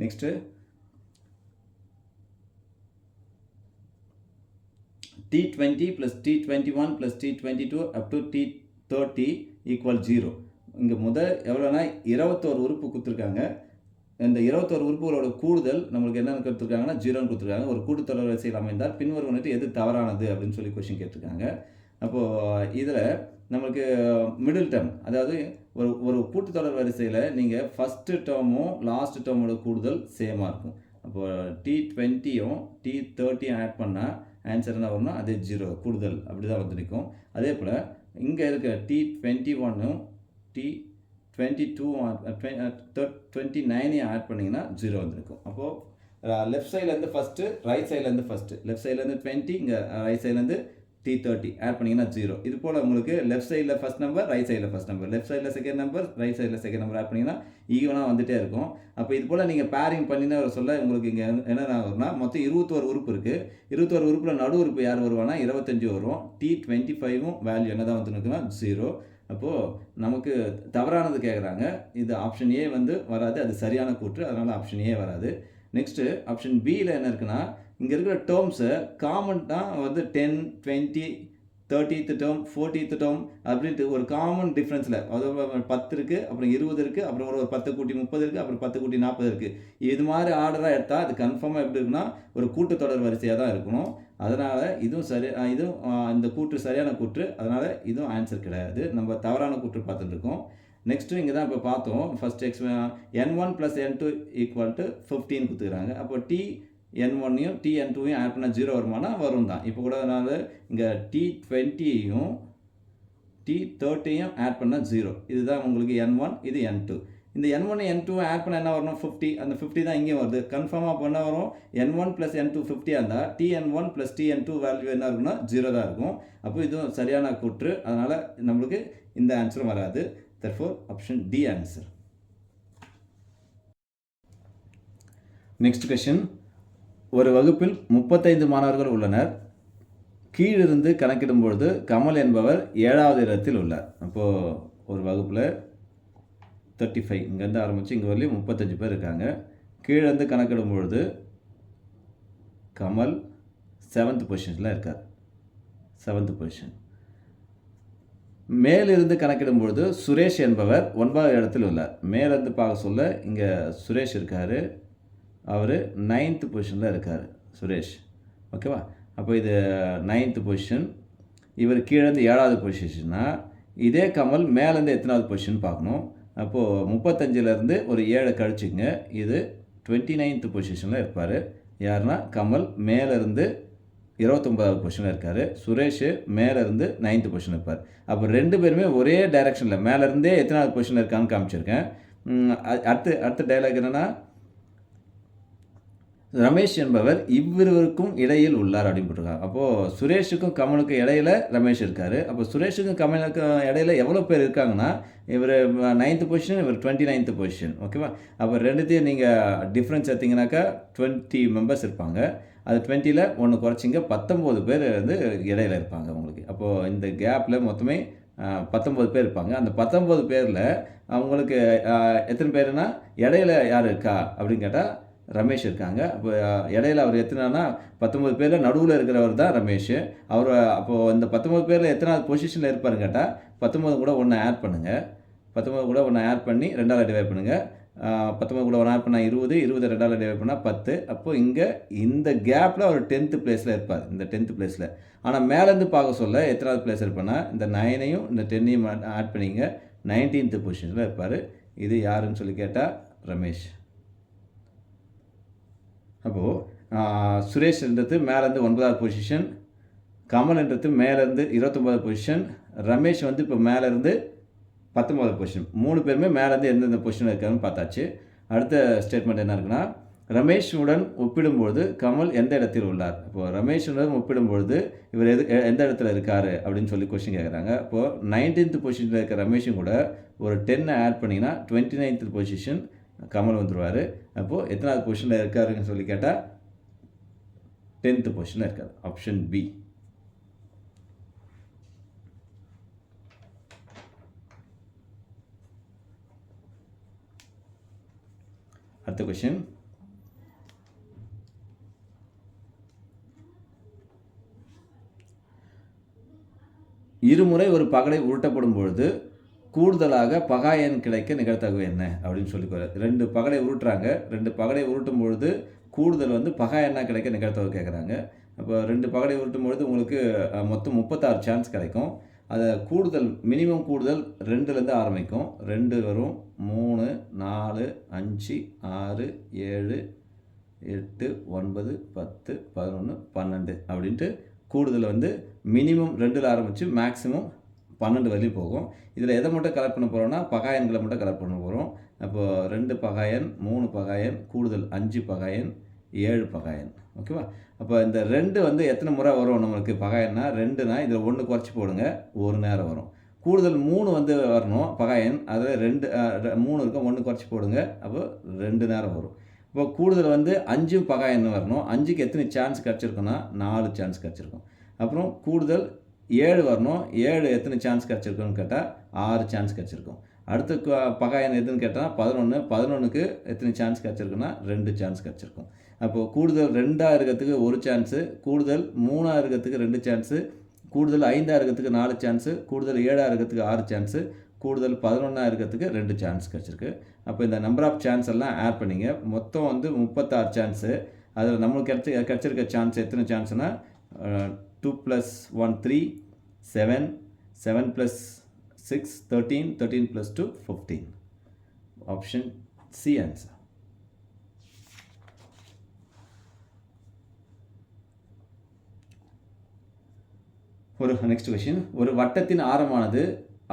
Next T20 plus T21 plus T22 up to T30 equal 0. இங்கே முதல் எவ்வளோனா 21 உறுப்பு கொடுத்துருக்காங்க. இந்த 21 உறுப்புகளோட கூடுதல் நம்மளுக்கு என்னென்னு கொடுத்துருக்காங்கன்னா 0ன்னு கொடுத்துருக்காங்க. ஒரு கூட்டுத்தொடர் வரிசையில் அமைந்தால் பின்வருவனட்டு எது தவறானது அப்படின்னு சொல்லி கொஸ்டின் கேட்டிருக்காங்க. அப்போது இதில் நம்மளுக்கு மிடில் டேர்ம், அதாவது ஒரு கூட்டுத்தொடர் வரிசையில் நீங்கள் ஃபஸ்ட்டு டேர்மும் லாஸ்ட் டேர்மோட கூடுதல் சேமாக இருக்கும். அப்போது T20யும் T30யும் ஆட் பண்ணால் ஆன்சர் என்ன வரும்னா அதே 0 கூடுதல் அப்படி தான் வந்துருக்கும். அதே போல் இங்கே இருக்க T21ம் T22 29 ஆட் பண்ணிங்கன்னா 0 வந்துருக்கும். அப்போது லெஃப்ட் சைட்லேருந்து ஃபஸ்ட்டு, ரைட் சைட்லேருந்து ஃபஸ்ட்டு, லெஃப்ட் சைட்லேருந்து 20, இங்கே ரைட் சைட்லேருந்து T30 ஆட் பண்ணிங்கன்னா 0. இது போல் உங்களுக்கு லெஃப்ட் சைடில் ஃபஸ்ட் நம்பர், ரைட் சைடில் ஃபஸ்ட் நம்பர், லெஃப்ட் சைடில் செகண்ட் நம்பர், ரைட் சைடில் செகண்ட் நம்பர் ஆட் பண்ணிங்கன்னா ஈவனாக வந்துகிட்டே இருக்கும். அப்போ இது போல் நீங்கள் பேரிங் பண்ணினா சொல்ல உங்களுக்கு இங்கே என்னென்ன வரும்னா மொத்தம் 21 உறுப்பு இருக்குது. 21 உறுப்பில் நடு உறுப்பு யார் வருவானா 25 வரும். T25ம் வேல்யூ என்ன தான் வந்துருக்குன்னா 0. அப்போது நமக்கு தவறானது கேட்குறாங்க. இது ஆப்ஷன் ஏ வந்து வராது, அது சரியான கூற்று, அதனால் ஆப்ஷன் ஏ வராது. நெக்ஸ்ட்டு ஆப்ஷன் பியில் என்ன இருக்குன்னா இங்கே இருக்கிற டேர்ம்ஸை காமன் தான் வந்து 10, 20, 30th டேர்ம், 40th டேர்ம் அப்படின்ட்டு ஒரு காமன் டிஃப்ரென்ஸில், அதாவது 10 இருக்குது, அப்புறம் 20 இருக்குது, அப்புறம் ஒரு 10 கூட்டி 30 இருக்குது, அப்புறம் 10 கூட்டி 40 இருக்குது. இது மாதிரி ஆர்டராக எடுத்தால் அது கன்ஃபார்மாக எப்படி இருக்குன்னா ஒரு கூட்டுத்தொடர் வரிசையாக தான் இருக்கணும். அதனால் இதுவும் இதுவும் இந்த கூற்று சரியான கூற்று, அதனால் இதுவும் ஆன்சர் கிடையாது. நம்ம தவறான கூற்று பார்த்துட்டு இருக்கோம். நெக்ஸ்ட்டு இங்கே தான் இப்போ பார்த்தோம். ஃபஸ்ட் n1 + n2 = 15 கொடுத்துக்கிறாங்க. அப்போ N1யும் N2யும் ஆட் பண்ணால் 0 வருமானா வரும் தான். இப்போ கூட அதனால் இங்கே T20யும் T30யும் ஆட் பண்ணால் 0. இதுதான் உங்களுக்கு N1, இது N2. இந்த N1 N2 ஆட் பண்ண என்ன வரணும் 50. அந்த 50 தான் இங்கே வருது. கன்ஃபார்மாக அப்போ என்ன வரும் N1 + N2 50 இருந்தால் Tn1 + Tn2 வேல்யூ என்ன இருக்குன்னா 0 தான் இருக்கும். அப்போ இதுவும் சரியான கூற்று, அதனால் நம்மளுக்கு இந்த ஆன்சரும் வராது. therefore option D answer. Next question. ஒரு வகுப்பில் 35 மாணவர்கள் உள்ளனர். கீழிருந்து கணக்கிடும் பொழுது கமல் என்பவர் 7வது இடத்தில் உள்ளார். அப்போது ஒரு வகுப்பில் 35, இங்கேருந்து ஆரம்பித்து இங்கே வரலையும் 35 பேர் இருக்காங்க. கீழிருந்து கணக்கிடும் பொழுது கமல் 7th பொசிஷனில் இருக்கார். 7th position. மேலிருந்து கணக்கிடும் பொழுது சுரேஷ் என்பவர் 9வது இடத்தில் உள்ளார். மேலிருந்து பார்க்க சொல்ல இங்கே சுரேஷ் இருக்கார், அவர் 9th பொசிஷனில் இருக்கார் சுரேஷ். ஓகேவா? அப்போ இது 9th பொசிஷன், இவர் கீழேருந்து 7வது பொசிஷன்னா இதே கமல் மேலேருந்து எத்தனாவது பொசிஷன் பார்க்கணும். அப்போது 35லேருந்து ஒரு 7 கழிச்சிங்க, இது 29th பொசிஷனில் இருப்பார். யாருன்னா கமல் மேலேருந்து 29வது பொசிஷனில் இருக்கார், சுரேஷ் மேலேருந்து 9th பொசிஷன் இருப்பார். அப்போ ரெண்டு பேருமே ஒரே டைரெக்ஷனில் மேலேருந்தே எத்தனாவது பொசிஷனில் இருக்கான்னு காமிச்சிருக்கேன். அடுத்த டைலாக் என்னென்னா ரமேஷ் என்பவர் இவ்விருவருக்கும் இடையில் உள்ளார் அப்படின்னு போட்டிருக்காங்க. அப்போது சுரேஷுக்கும் கமலுக்கும் இடையில் ரமேஷ் இருக்கார். அப்போ சுரேஷுக்கும் கமலுக்கும் இடையில் எவ்வளோ பேர் இருக்காங்கன்னா இவர் 9th பொசிஷன், இவர் 29th பொசிஷன். ஓகேவா? அப்போ ரெண்டுத்தையும் நீங்கள் டிஃப்ரென்ஸ் எடுத்திங்கனாக்கா 20 மெம்பர்ஸ் இருப்பாங்க. அது 20ல் 1 குறைச்சிங்க 19 பேர் வந்து இடையில் இருப்பாங்க உங்களுக்கு. அப்போது இந்த கேப்பில் மொத்தமே 19 பேர் இருப்பாங்க. அந்த 19 பேரில் அவங்களுக்கு எத்தனை பேருனா இடையில யார் இருக்கா அப்படின்னு கேட்டால் ரமேஷ் இருக்காங்க. அப்போ இடையில அவர் எத்தனைனா 19 பேரில் நடுவில் இருக்கிறவர் தான் ரமேஷ். அவர் அப்போது இந்த 19 பேரில் எத்தனாவது பொசிஷனில் இருப்பாருன்னு கேட்டால் 19 கூட 1 ஆட் பண்ணுங்கள். 19 கூட 1 ஆட் பண்ணி 2ஆல் டிவைட் பண்ணுங்கள். 19 கூட 1 ஆட் பண்ணால் 20, 20 2ஆல் டிவைட் பண்ணால் 10. அப்போது இங்கே இந்த கேப்பில் அவர் 10th பிளேஸில் இருப்பார், இந்த 10th பிளேஸில். ஆனால் மேலேருந்து பார்க்க சொல்ல எத்தனாவது பிளேஸ் இருப்பார்னா இந்த 9ஐயும் இந்த 10ஐயும் ஆட் பண்ணிங்க 19th பொசிஷனில் இருப்பார். இது யாருன்னு சொல்லி கேட்டால் ரமேஷ். அப்போது சுரேஷ்ன்றது மேலேருந்து 9வது பொசிஷன், கமல்ன்றது மேலேருந்து 29வது பொசிஷன், ரமேஷ் வந்து இப்போ மேலேருந்து 19வது பொசிஷன். 3 பேருமே மேலேருந்து எந்தெந்த பொசிஷனில் இருக்காருன்னு பார்த்தாச்சு. அடுத்த ஸ்டேட்மெண்ட் என்ன இருக்குன்னா ரமேஷுடன் ஒப்பிடும்பொழுது கமல் எந்த இடத்தில் உள்ளார்? இப்போது ரமேஷுடன் ஒப்பிடும்பொழுது இவர் எந்த இடத்துல இருக்கார் அப்படின்னு சொல்லி கொஸ்டின் கேட்குறாங்க. இப்போது 19th பொசிஷனில் இருக்க ரமேஷும் கூட ஒரு 10 ஆட் பண்ணிங்கன்னா 29th பொசிஷன் கமல் வந்துடுவார். அப்போது எத்தனாவது பொசிஷனில் இருக்காருன்னு சொல்லி கேட்டால் 10th பொசிஷனில் இருக்கார். Option B. அடுத்த கொஸ்டின், இருமுறை ஒரு பகடை உருட்டப்படும் பொழுது கூடுதலாக பகா எண் கிடைக்க நிகழ்தகவு என்ன அப்படின்னு சொல்லி 2 பகடை உருட்டுறாங்க. 2 பகடை உருட்டும் பொழுது கூடுதல் வந்து பகா எண்ணாக கிடைக்க நிகழ்தகவு கேட்குறாங்க. அப்போ 2 பகடை உருட்டும் பொழுது உங்களுக்கு மொத்தம் 36 சான்ஸ் கிடைக்கும். அதை கூடுதல் மினிமம் கூடுதல் 2லேருந்து ஆரம்பிக்கும். 2 வரும், 3, 4, 5, 6, 7, 8, 9, 10, 11, 12 அப்படின்ட்டு கூடுதல் வந்து மினிமம் 2ல் ஆரம்பித்து மேக்ஸிமம் 12 வரையும் போகும். இதில் எதை மட்டும் கலெக்ட் பண்ண போகிறோம்னா பகாயன்களை மட்டும் கலெக்ட் பண்ண போகிறோம். அப்போது 2 பகாயன், 3 பகாயன், கூடுதல் 5 பகாயன், 7 பகாயன். ஓகேவா? அப்போ இந்த 2 வந்து எத்தனை முறை வரும் நம்மளுக்கு பகாயன்னா 2னா இதில் 1 குறைச்சி போடுங்க, ஒரு நேரம் வரும். கூடுதல் 3 வந்து வரணும் பகாயன், அதில் 3 இருக்கும், 1 குறைச்சி போடுங்க, அப்போ 2 நேரம் வரும். இப்போ கூடுதல் வந்து 5 பகாயன் வரணும். 5க்கு எத்தனை சான்ஸ் கிடச்சிருக்குன்னா 4 சான்ஸ் கிடச்சிருக்கும். அப்புறம் கூடுதல் 7 வரணும். 7 எத்தனை சான்ஸ் கிடச்சிருக்குன்னு கேட்டால் 6 சான்ஸ் கிடச்சிருக்கும். அடுத்த பகாயன் எதுன்னு கேட்டால் 11. 11க்கு எத்தனை சான்ஸ் கிடச்சிருக்குன்னா 2 சான்ஸ் கிடச்சிருக்கும். அப்போது கூடுதல் 2ஆக இருக்கிறதுக்கு 1 சான்ஸு, கூடுதல் 3ஆக இருக்கிறதுக்கு 2 சான்ஸு, கூடுதல் 5ஆக இருக்கிறதுக்கு 4 சான்ஸு, கூடுதல் 7ஆக இருக்கிறதுக்கு 6 சான்ஸு, கூடுதல் 11ஆக இருக்கிறதுக்கு 2 சான்ஸ் கிடச்சிருக்கு. அப்போ இந்த நம்பர் ஆஃப் சான்ஸ் எல்லாம் ஆட் பண்ணிங்க. மொத்தம் வந்து 36 சான்ஸு. அதில் நம்மளுக்கு கிடச்சிருக்க சான்ஸ் எத்தனை சான்ஸ்னால் 2 + 1 3, 7, 7 + 6 13, 13 + 2 15. Option c answer. ஒரு நெக்ஸ்ட் கொஸ்டின், ஒரு வட்டத்தின் ஆரமானது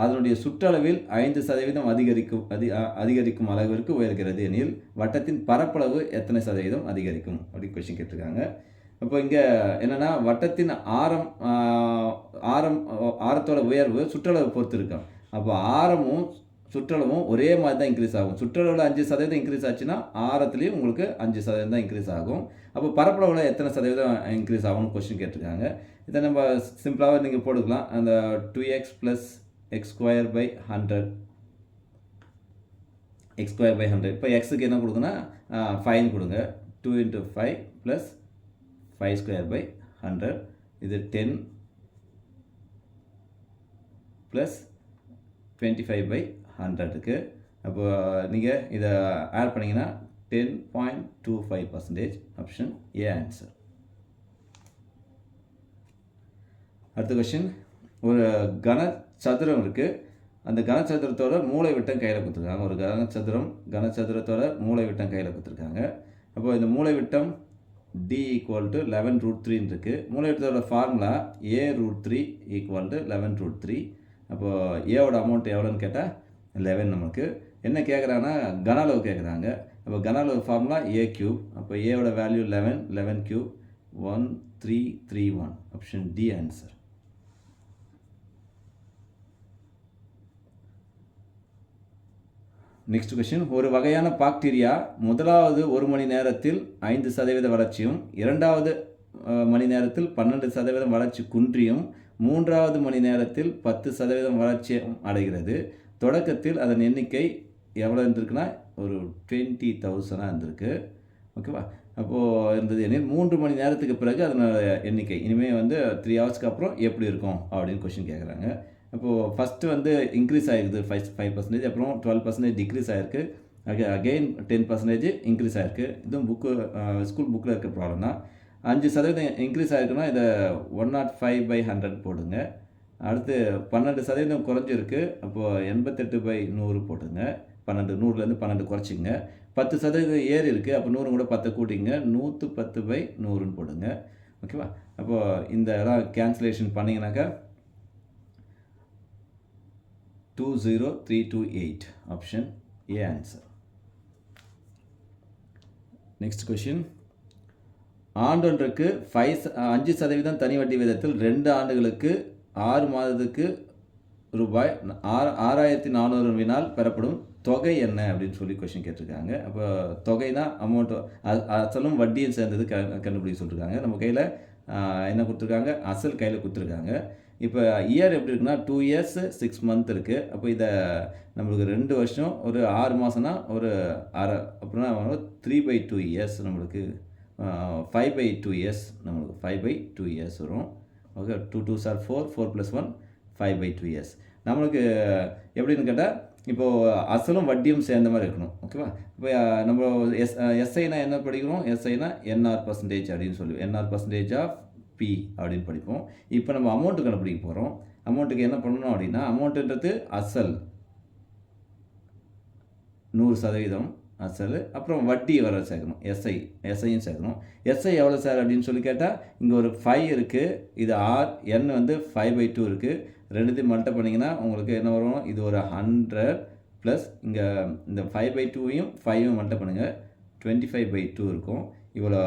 அதனுடைய சுற்றளவில் 5% அதிகரிக்கும் அளவிற்கு உயர்கிறது எனில் வட்டத்தின் பரப்பளவு எத்தனை சதவீதம் அதிகரிக்கும் அப்படி கொஸ்டின் கேட்டிருக்காங்க. இப்போ இங்கே என்னென்னா வட்டத்தின் ஆரத்தோட உயர்வு சுற்றளவு பொறுத்து இருக்கும். அப்போ ஆரமும் சுற்றளவும் ஒரே மாதிரி தான் இன்க்ரீஸ் ஆகும். சுற்றளவில் 5% இன்க்ரீஸ் ஆச்சுன்னா ஆரத்துலேயும் உங்களுக்கு 5% தான் இன்க்ரீஸ் ஆகும். அப்போ பரப்பளவில் எத்தனை சதவீதம் இன்க்ரீஸ் ஆகும்னு கொஸ்டின் கேட்டிருக்காங்க. இதை நம்ம சிம்பிளாகவே நீங்கள் போட்டுக்கலாம். அந்த 2x + x² / 100 x²/100. இப்போ எக்ஸுக்கு என்ன கொடுக்குன்னா 5 கொடுங்க. 2 × 5 + 5² / 100. இது 10 + 25/100க்கு. அப்போ நீங்கள் இதை ஆட் பண்ணிங்கன்னா 10.25%. Option a answer. அடுத்த கொஸ்டின், ஒரு கனசதுரம் இருக்குது. அந்த கனசதுரத்தோட மூளை விட்டம் கையில் கொடுத்துருக்காங்க. ஒரு கனசதுரத்தோட மூளை விட்டம் கையில் கொடுத்துருக்காங்க. அப்போ இந்த மூளை விட்டம் D = 11√3 இருக்குது. மூளை விட்டத்தோட ஃபார்முலா A√3 = 11√3. அப்போது ஏவோட அமௌண்ட் எவ்வளோன்னு கேட்டால் 11. நமக்கு என்ன கேட்குறாங்கன்னா கன அளவு கேட்குறாங்க. அப்போ கன அளவு ஃபார்முலா A3. அப்போ ஏவோட value 11, 11³ 1331. Option D answer. Next question, ஒரு வகையான பாக்டீரியா முதலாவது 1 மணி நேரத்தில் 5% வளர்ச்சியும், 2வது மணி நேரத்தில் 12% வளர்ச்சி குன்றியும், 3வது மணி நேரத்தில் 10% வளர்ச்சியும் அடைகிறது. தொடக்கத்தில் அதன் எண்ணிக்கை எவ்வளோ இருந்திருக்குன்னா ஒரு 20,000 இருந்திருக்கு. ஓகேவா? அப்போது இருந்தது எனில் 3 மணி நேரத்துக்கு பிறகு அதனோட எண்ணிக்கை இனிமேல் வந்து 3 ஹவர்ஸ்க்கு அப்புறம் எப்படி இருக்கும் அப்படின்னு கொஸ்டின் கேட்குறாங்க. அப்போது ஃபஸ்ட்டு வந்து இன்க்ரீஸ் ஆகிருக்குது 5%, அப்புறம் 12% டிக்ரீஸ் ஆகிருக்கு, அகெயின் 10% இன்க்ரீஸ் ஆகிருக்கு. இதுவும் ஸ்கூல் புக்கில் இருக்க ப்ராப்ளம் தான். 5% இன்க்ரீஸ் ஆகிருக்குன்னா இதை 105/100 போடுங்க. அடுத்து 12% குறைஞ்சிருக்கு, அப்போது 88/100 போட்டுங்க. 100லேருந்து 12 குறைச்சிங்க. 10% ஏறி இருக்குது, அப்போ 100 கூட 10 கூட்டிங்க, 110/100 போடுங்க. ஓகேவா? அப்போது இந்த எல்லாம் கேன்சலேஷன் பண்ணிங்கனாக்கா 20328. Option a answer. Next question, ஆண்டொன்றுக்கு 5% தனி வட்டி விகிதத்தில் 2 ஆண்டுகளுக்கு 6 மாதத்துக்கு ரூபாய் 6400 பெறப்படும் தொகை என்ன அப்படின்னு சொல்லி கொஷின் கேட்டிருக்காங்க. அப்போ தொகைனா அமௌண்ட், அசலும் வட்டியும் சேர்ந்தது கண்டுபிடிக்க சொல்லியிருக்காங்க. நம்ம கையில் என்ன கொடுத்துருக்காங்க, அசல் கையில் கொடுத்துருக்காங்க. இப்போ இயர் எப்படி இருக்குன்னா 2 years 6 month இருக்குது. அப்போ இதை நம்மளுக்கு 2 வருஷம் ஒரு 6 மாதம்னா ஒரு அரை, அப்படின்னா 3/2 years நம்மளுக்கு 5/2 years நம்மளுக்கு 5/2 years வரும். Okay, 2 2s are 4, 4 + 1 5/2 years. நம்மளுக்கு எப்படின்னு கேட்டால் இப்போது அசலும் வட்டியும் சேர்ந்த மாதிரி இருக்கணும். ஓகேவா? இப்போ நம்ம எஸ்ஐனா என்ன படிக்கிறோம், எஸ்ஐனா என்ஆர் பர்சன்டேஜ் அப்படின்னு சொல்லி, என்ஆர் பர்சன்டேஜ் ஆஃப் பி அப்படின்னு படிப்போம். இப்போ நம்ம அமௌண்ட்டு கண்டுபிடிக்க போகிறோம். அமௌண்ட்டுக்கு என்ன பண்ணணும் அப்படின்னா, அமௌண்ட்டுன்றது அசல் 100% அசல், அப்புறம் வட்டி வர சேர்க்கணும், எஸ்ஐயும் சேர்க்கணும். எஸ்ஐ எவ்வளோ சார் அப்படின்னு சொல்லி கேட்டால், இங்கே ஒரு 5 இருக்குது, இது ஆர், என் வந்து 5/2 இருக்குது. ரெண்டுத்தையும் மல்டிப்ளை பண்ணிங்கன்னா உங்களுக்கு என்ன வரும், இது ஒரு 100 ப்ளஸ் இங்கே இந்த 5/2வையும் 5ஐயும் மல்டிப்ளை பண்ணுங்கள், 25/2 இருக்கும். இவ்வளோ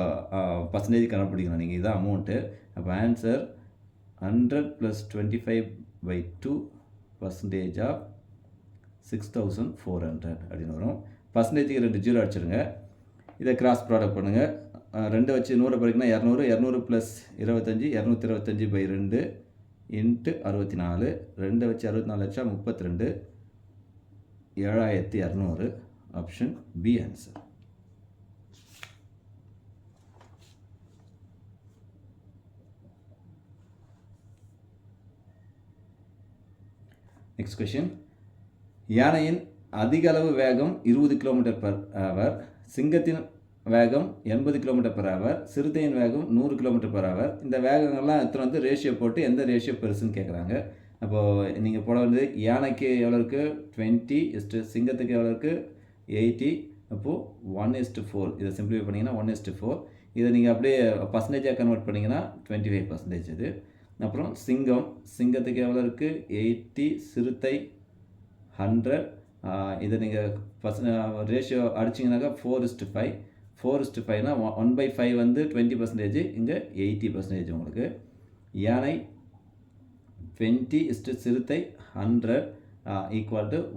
பர்சன்டேஜ் கண்டுபிடிக்கணும் நீங்கள், இதுதான் அமௌண்ட்டு. அப்போ ஆன்சர் 100 + 25/2 % ஆஃப் 6400 அப்படின்னு வரும். பர்சன்டேஜுக்கு 2 0 அடிச்சிடுங்க. இதை கிராஸ் ப்ராடக்ட் பண்ணுங்கள். 2 வச்சு 100 படிக்கணும், 200, 200 + 25 225/2 × 64, 2 வச்சு 64 வச்சா 32, 7200. Option B answer. Next question, யானையின் அதிக அளவு வேகம் 20 km/h, சிங்கத்தின் வேகம் 80 km/h, சிறுத்தையின் வேகம் 100 km/h. இந்த வேகங்கள்லாம் எத்தனை வந்து ரேஷியோ போட்டு எந்த ரேஷியோ பெருசுன்னு கேட்குறாங்க. அப்போது நீங்கள் போட வந்து யானைக்கு எவ்வளோ இருக்குது 20, சிங்கத்துக்கு எவ்வளோ இருக்குது 80, அப்போது 1:4. இதை சிம்பிளிஃபை பண்ணிங்கன்னா 1:4. இதை நீங்கள் அப்படியே பர்சன்டேஜாக கன்வெர்ட் பண்ணிங்கன்னா 25% இது. அப்புறம் சிங்கத்துக்கு எவ்வளோ இருக்குது 80, சிறுத்தை 100. இதை நீங்கள் ரேஷியோ அடிச்சிங்கனாக்கா 4:5. 4:5னா 1/5 வந்து 20%, இங்கே 80% உங்களுக்கு. யானை 20 சிறுத்தை 100 =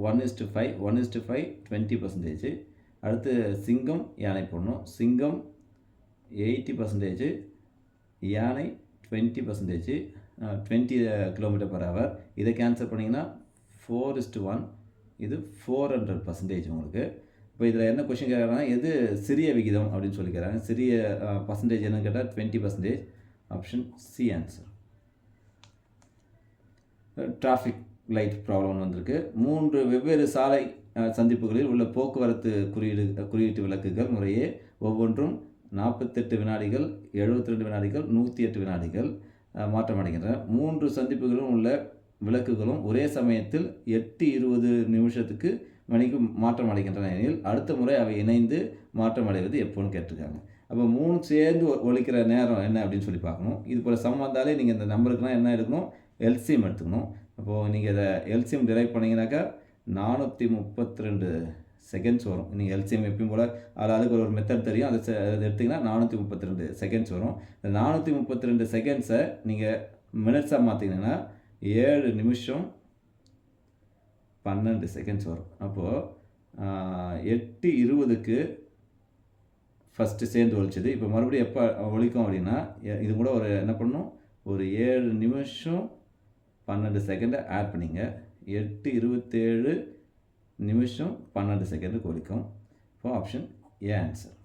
1:5. 1:5 20%. அடுத்து சிங்கம் யானை போடணும். சிங்கம் 80%, யானை 20%, 20 km/h. இதை கேன்சல் பண்ணிங்கன்னா 4:1, இது 400% உங்களுக்கு. இப்போ இதில் என்ன கொஷின் கேட்குறாங்கன்னா, எது சிறிய விகிதம் அப்படின்னு சொல்லி கேட்குறாங்க. சிறிய பர்சன்டேஜ் என்னன்னு கேட்டால் 20%. Option c answer. Traffic light problem வந்திருக்கு. 3 வெவ்வேறு சாலை சந்திப்புகளில் உள்ள போக்குவரத்து குறியீட்டு விளக்குகள் முறையே ஒவ்வொன்றும் 48 வினாடிகள், 72 வினாடிகள், 108 வினாடிகள் மாற்றமடைகின்றன. 3 சந்திப்புகளும் உள்ள விளக்குகளும் ஒரே சமயத்தில் 8:20 மணிக்கு மாற்றம் அடைகின்றன எனில் அடுத்த முறை அவை இணைந்து மாற்றம் அடைவது எப்போன்னு கேட்டிருக்காங்க. அப்போ 3 சேர்ந்து ஒலிக்கிற நேரம் என்ன அப்படின்னு சொல்லி பார்க்கணும். இது போல் சம் வந்தாலே நீங்கள் இந்த நம்பருக்குலாம் என்ன எடுக்கணும், எல்சிஎம் எடுத்துக்கணும். அப்போது நீங்கள் இதை எல்சிஎம் டிரைவ் பண்ணிங்கனாக்கா 432 செகண்ட்ஸ் வரும். நீங்கள் எல்சிஎம் எப்பயும் போல் அதுக்கு ஒரு மெத்தட் தெரியும், அதை எடுத்திங்கன்னா 432 செகண்ட்ஸ் வரும். இந்த 432 செகண்ட்ஸை நீங்கள் மினிட்ஸாக மாற்றிங்கன்னா 7 நிமிஷம் 12 செகண்ட்ஸ் வரும். அப்போது 8:20 ஃபஸ்ட்டு சேர்ந்து ஒழிச்சது. இப்போ மறுபடியும் எப்போ ஒழிக்கும் அப்படின்னா, இது கூட ஒரு என்ன பண்ணணும், ஒரு 7 நிமிஷம் 12 செகண்டை ஆட் பண்ணிங்க. 8:27 நிமிஷம் 12 செகண்டுக்கு ஒழிக்கும். இப்போ option a answer.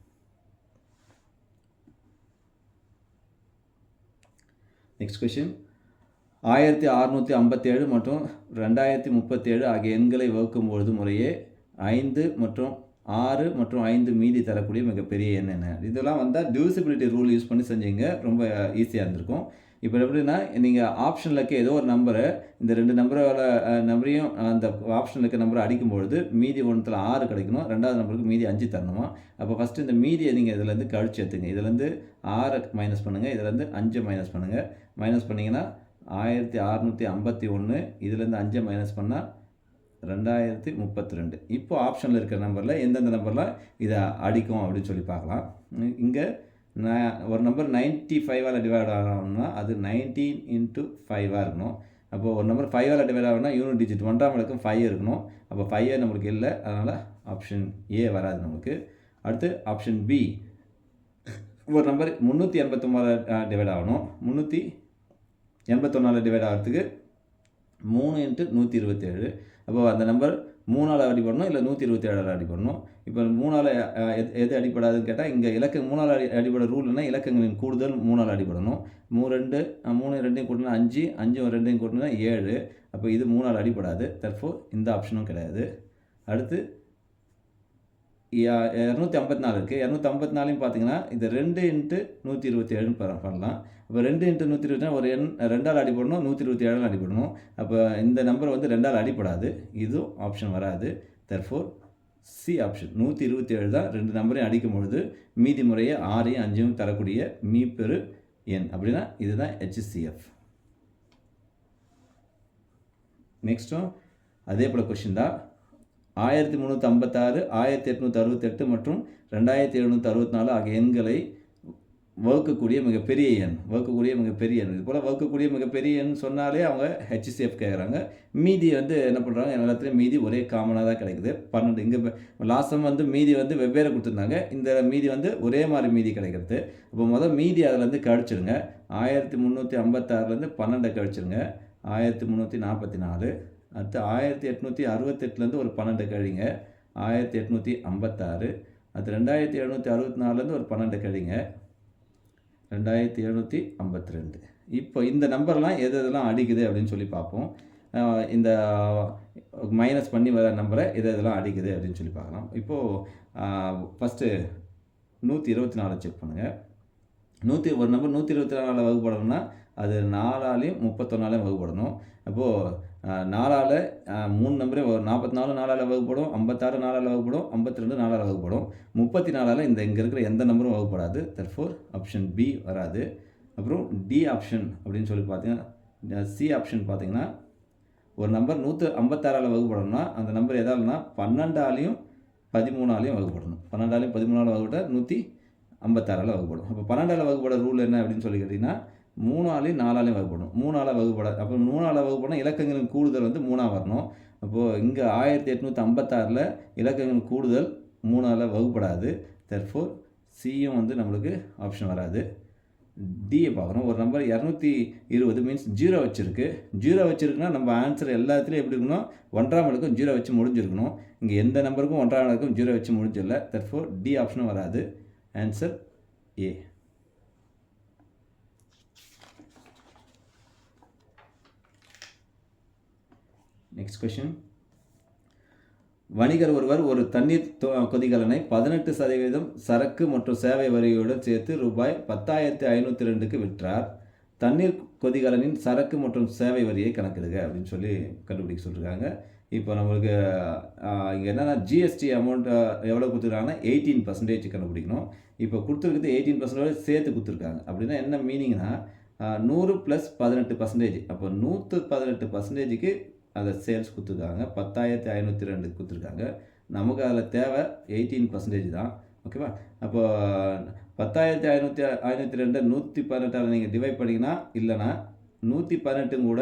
Next question, 1657 மற்றும் 2037 ஆகிய எண்களை வகுக்கும்பொழுது முறையே 5 மற்றும் 6 மற்றும் 5 மீதி தரக்கூடிய மிகப்பெரிய எண் என்ன? இதெல்லாம் வந்தால் டிவிசிபிலிட்டி ரூல் யூஸ் பண்ணி செஞ்சீங்க, ரொம்ப ஈஸியாக இருந்திருக்கும். இப்போ எப்படின்னா, நீங்கள் ஆப்ஷனில் இருக்க ஏதோ ஒரு நம்பரை, இந்த 2 நம்பரையும் அந்த ஆப்ஷனில் இருக்க நம்பரை அடிக்கும்பொழுது மீதி ஒன்றில் 6 கிடைக்கணும், 2வது நம்பருக்கு மீதி 5 தரணுமா. அப்போ ஃபஸ்ட்டு இந்த மீதியை நீங்கள் இதிலேருந்து கழிச்சு எடுத்துங்க. இதிலேருந்து 6 மைனஸ் பண்ணுங்கள், இதிலேருந்து 5 மைனஸ் பண்ணுங்கள். மைனஸ் பண்ணிங்கன்னா 1651, இதுலேருந்து 5 மைனஸ் பண்ணால் 2032. இப்போ ஆப்ஷனில் இருக்கிற நம்பரில் எந்தெந்த நம்பர்லாம் இதை அடிக்கும் அப்படின்னு சொல்லி பார்க்கலாம். இங்கே ஒரு நம்பர் 95ஆல் டிவைட் ஆகணும்னா அது 19 × 5ஆக இருக்கணும். அப்போது ஒரு நம்பர் 5ஆல் டிவைட் ஆகணும்னா யூனிட் டிஜிட் 1ஆம் இலக்கம் 5 இருக்கணும். அப்போ 5 நம்மளுக்கு இல்லை, அதனால் ஆப்ஷன் ஏ வராது நமக்கு. அடுத்து ஆப்ஷன் பி, ஒரு நம்பர் 389ஆல் டிவைட் ஆகணும். 381ஆல் டிவைட் ஆகிறதுக்கு 3 × 127. அப்போ அந்த நம்பர் 3ஆல் அடிப்படணும், இல்லை 127ஆல் அடிப்படணும். இப்போ 3ஆல் எது அடிப்படாதுன்னு கேட்டால், இங்கே இலக்கம் 3ஆல் அடிப்பட ரூல்னா இலக்கங்களின் கூடுதல் 3ஆல் அடிப்படணும். 3 2 கூட்டினா 5, 5 2 கூட்டினா 7. அப்போ இது 3ஆல் அடிப்படாது. தர்ஃபோர் இந்த ஆப்ஷனும் கிடையாது. அடுத்து 254 இருக்குது. 254 பார்த்தீங்கன்னா இது 2 × 127 பண்ணலாம். அப்போ 2 × 127 ஒரு எண் 2ஆல் அடிப்படணும், 127ஆல் அடிப்படணும். அப்போ இந்த நம்பர் வந்து 2ஆல் அடிப்படாது, இதுவும் ஆப்ஷன் வராது. தர்ஃபோர் சி ஆப்ஷன் 127 தான் 2 நம்பரையும் அடிக்கும் பொழுது மீதி முறையே 6ஐயும் 5ஐயும் தரக்கூடிய மீப்பெரு எண். அப்படின்னா இதுதான் HCF. நெக்ஸ்ட்டும் அதே போல் கொஷின் தான். 1356, 1868 மற்றும் 2764 ஆகிய எண்களை வகுக்கக்கூடிய மிகப்பெரிய எண். இது போல் வகுக்கக்கூடிய மிகப்பெரிய எண் சொன்னாலே அவங்க HCF கேட்குறாங்க. மீதி வந்து என்ன பண்ணுறாங்க, எல்லாத்துலேயும் மீதி ஒரே காமனாக தான் கிடைக்குது. 12. இங்கே லாஸ்ட் டைம் வந்து மீதி வந்து வெவ்வேறு கொடுத்துருந்தாங்க, இந்த மீதி வந்து ஒரே மாதிரி மீதி கிடைக்கிறது. அப்போ முதல் மீதி அதிலேருந்து கழிச்சிருங்க. 1356லேருந்து 12 கழிச்சிருங்க. 1344. அடுத்து 1868லேருந்து ஒரு 12 கழிங்க. 1856. அடுத்து 2764லேருந்து ஒரு 12 கழிங்க. 2752. இப்போ இந்த நம்பர்லாம் எதெல்லாம் அடிக்குது அப்படின்னு சொல்லி பார்ப்போம். இந்த மைனஸ் பண்ணி வர நம்பரை எதெல்லாம் அடிக்குது அப்படின்னு சொல்லி பார்க்கலாம். இப்போது ஃபஸ்ட்டு 124 செக் பண்ணுங்கள். ஒரு நம்பர் 124ஆல் வகுப்படணும்னா அது 4ஆலையும் 31ஆலையும் வகுப்படணும். அப்போது 4ஆல் 3 நம்பரே 44 4ஆல் வகுப்படும், 56 4ஆல் வகுப்படும், 52 4ஆல் வகுப்படும். 34ஆல் இங்கே இருக்கிற எந்த நம்பரும் வகுப்படாது. தர்ஃபோர் ஆப்ஷன் பி வராது. அப்புறம் டி ஆப்ஷன் அப்படின்னு சொல்லி பார்த்தீங்கன்னா, சி ஆப்ஷன் பார்த்தீங்கன்னா, ஒரு நம்பர் 156ஆல் வகுப்படணும்னா அந்த நம்பர் எதாலும்னா 12ஆலையும் 13ஆலையும் வகுப்படணும். 12ஆலையும் 13ஆல் வகுப்பட 156ஆல் வகுப்படும். அப்போ 12ஆல் வகுப்பட ரூல் என்ன அப்படின்னு சொல்லி கேட்டிங்கன்னா, 3ஆலையும் 4ஆலையும் வகுப்படும். 3ஆல் வகுப்பட, அப்போ 3ஆல் வகுப்படணும் இலக்கங்களின் கூடுதல் வந்து 3ஆக வரணும். அப்போது இங்கே 1856ல் இலக்கங்களின் கூடுதல் 3ஆல் வகுப்படாது. தர்ஃபோர் சியும் வந்து நம்மளுக்கு ஆப்ஷன் வராது. டியை பார்க்குறோம். ஒரு நம்பர் 220 மீன்ஸ் 0 வச்சுருக்கு. 0 வச்சுருக்குன்னா நம்ம ஆன்சர் எல்லாத்துலேயும் எப்படி இருக்கணும், 1ஆம் இலக்கம் 0 வச்சு முடிஞ்சிருக்கணும். இங்கே எந்த நம்பருக்கும் 1ஆம் இலக்கம் 0 வச்சு முடிஞ்சிடல. தர்ஃபோர் டி ஆப்ஷனும் வராது. Answer A. Next question. வணிகர் ஒருவர் ஒரு தண்ணீர் கொதிகலனை 18% சரக்கு மற்றும் சேவை வரியுடன் சேர்த்து ரூபாய் 10,502க்கு விற்றார். தண்ணீர் கொதிகலனின் சரக்கு மற்றும் சேவை வரியை கணக்கிடுக அப்படின்னு சொல்லி கண்டுபிடிக்க சொல்லியிருக்காங்க. இப்போ நம்மளுக்கு இங்கே என்னென்னா ஜிஎஸ்டி அமௌண்ட் எவ்வளோ கொடுத்துருக்காங்கன்னா 18% கண்டுபிடிக்கணும். இப்போ கொடுத்துருக்குது 18% சேர்த்து கொடுத்துருக்காங்க. அப்படின்னா என்ன மீனிங்னா 100 + 18%. அப்போ 118%க்கு அதை சேல்ஸ் கொடுத்துருக்காங்க. 10,502 கொடுத்துருக்காங்க. நமக்கு அதில் தேவை 18% தான். ஓகேவா? அப்போ 10,502 118ஆல் நீங்கள் டிவைட் பண்ணிங்கன்னா, இல்லைனா 118 கூட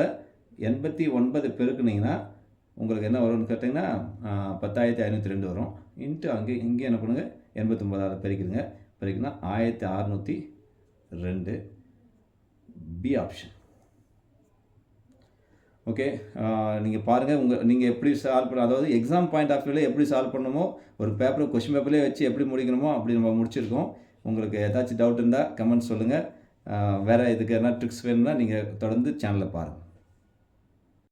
89 பெருக்குனிங்கன்னா உங்களுக்கு என்ன வரும்னு கேட்டிங்கன்னா 10,502 வரும். இங்கே என்ன பண்ணுங்கள், 89ஆல் பெருக்கினா 1602. B option. ஓகே, நீங்கள் பாருங்கள் நீங்கள் எப்படி சால்வ் பண்ண, அதாவது எக்ஸாம் பாயிண்ட் ஆஃப் வியூவில் எப்படி சால்வ் பண்ணணுமோ, ஒரு பேப்பரை கொஷின் பேப்பர்லேயே வச்சு எப்படி முடிக்கணுமோ அப்படி நம்ம முடிச்சிருக்கோம். உங்களுக்கு ஏதாச்சும் டவுட் இருந்தால் கமெண்ட்ஸ் சொல்லுங்கள். வேறு இதுக்கு எதனா ட்ரிக்ஸ் வேணும்னா நீங்கள் தொடர்ந்து சேனலை பாருங்கள்.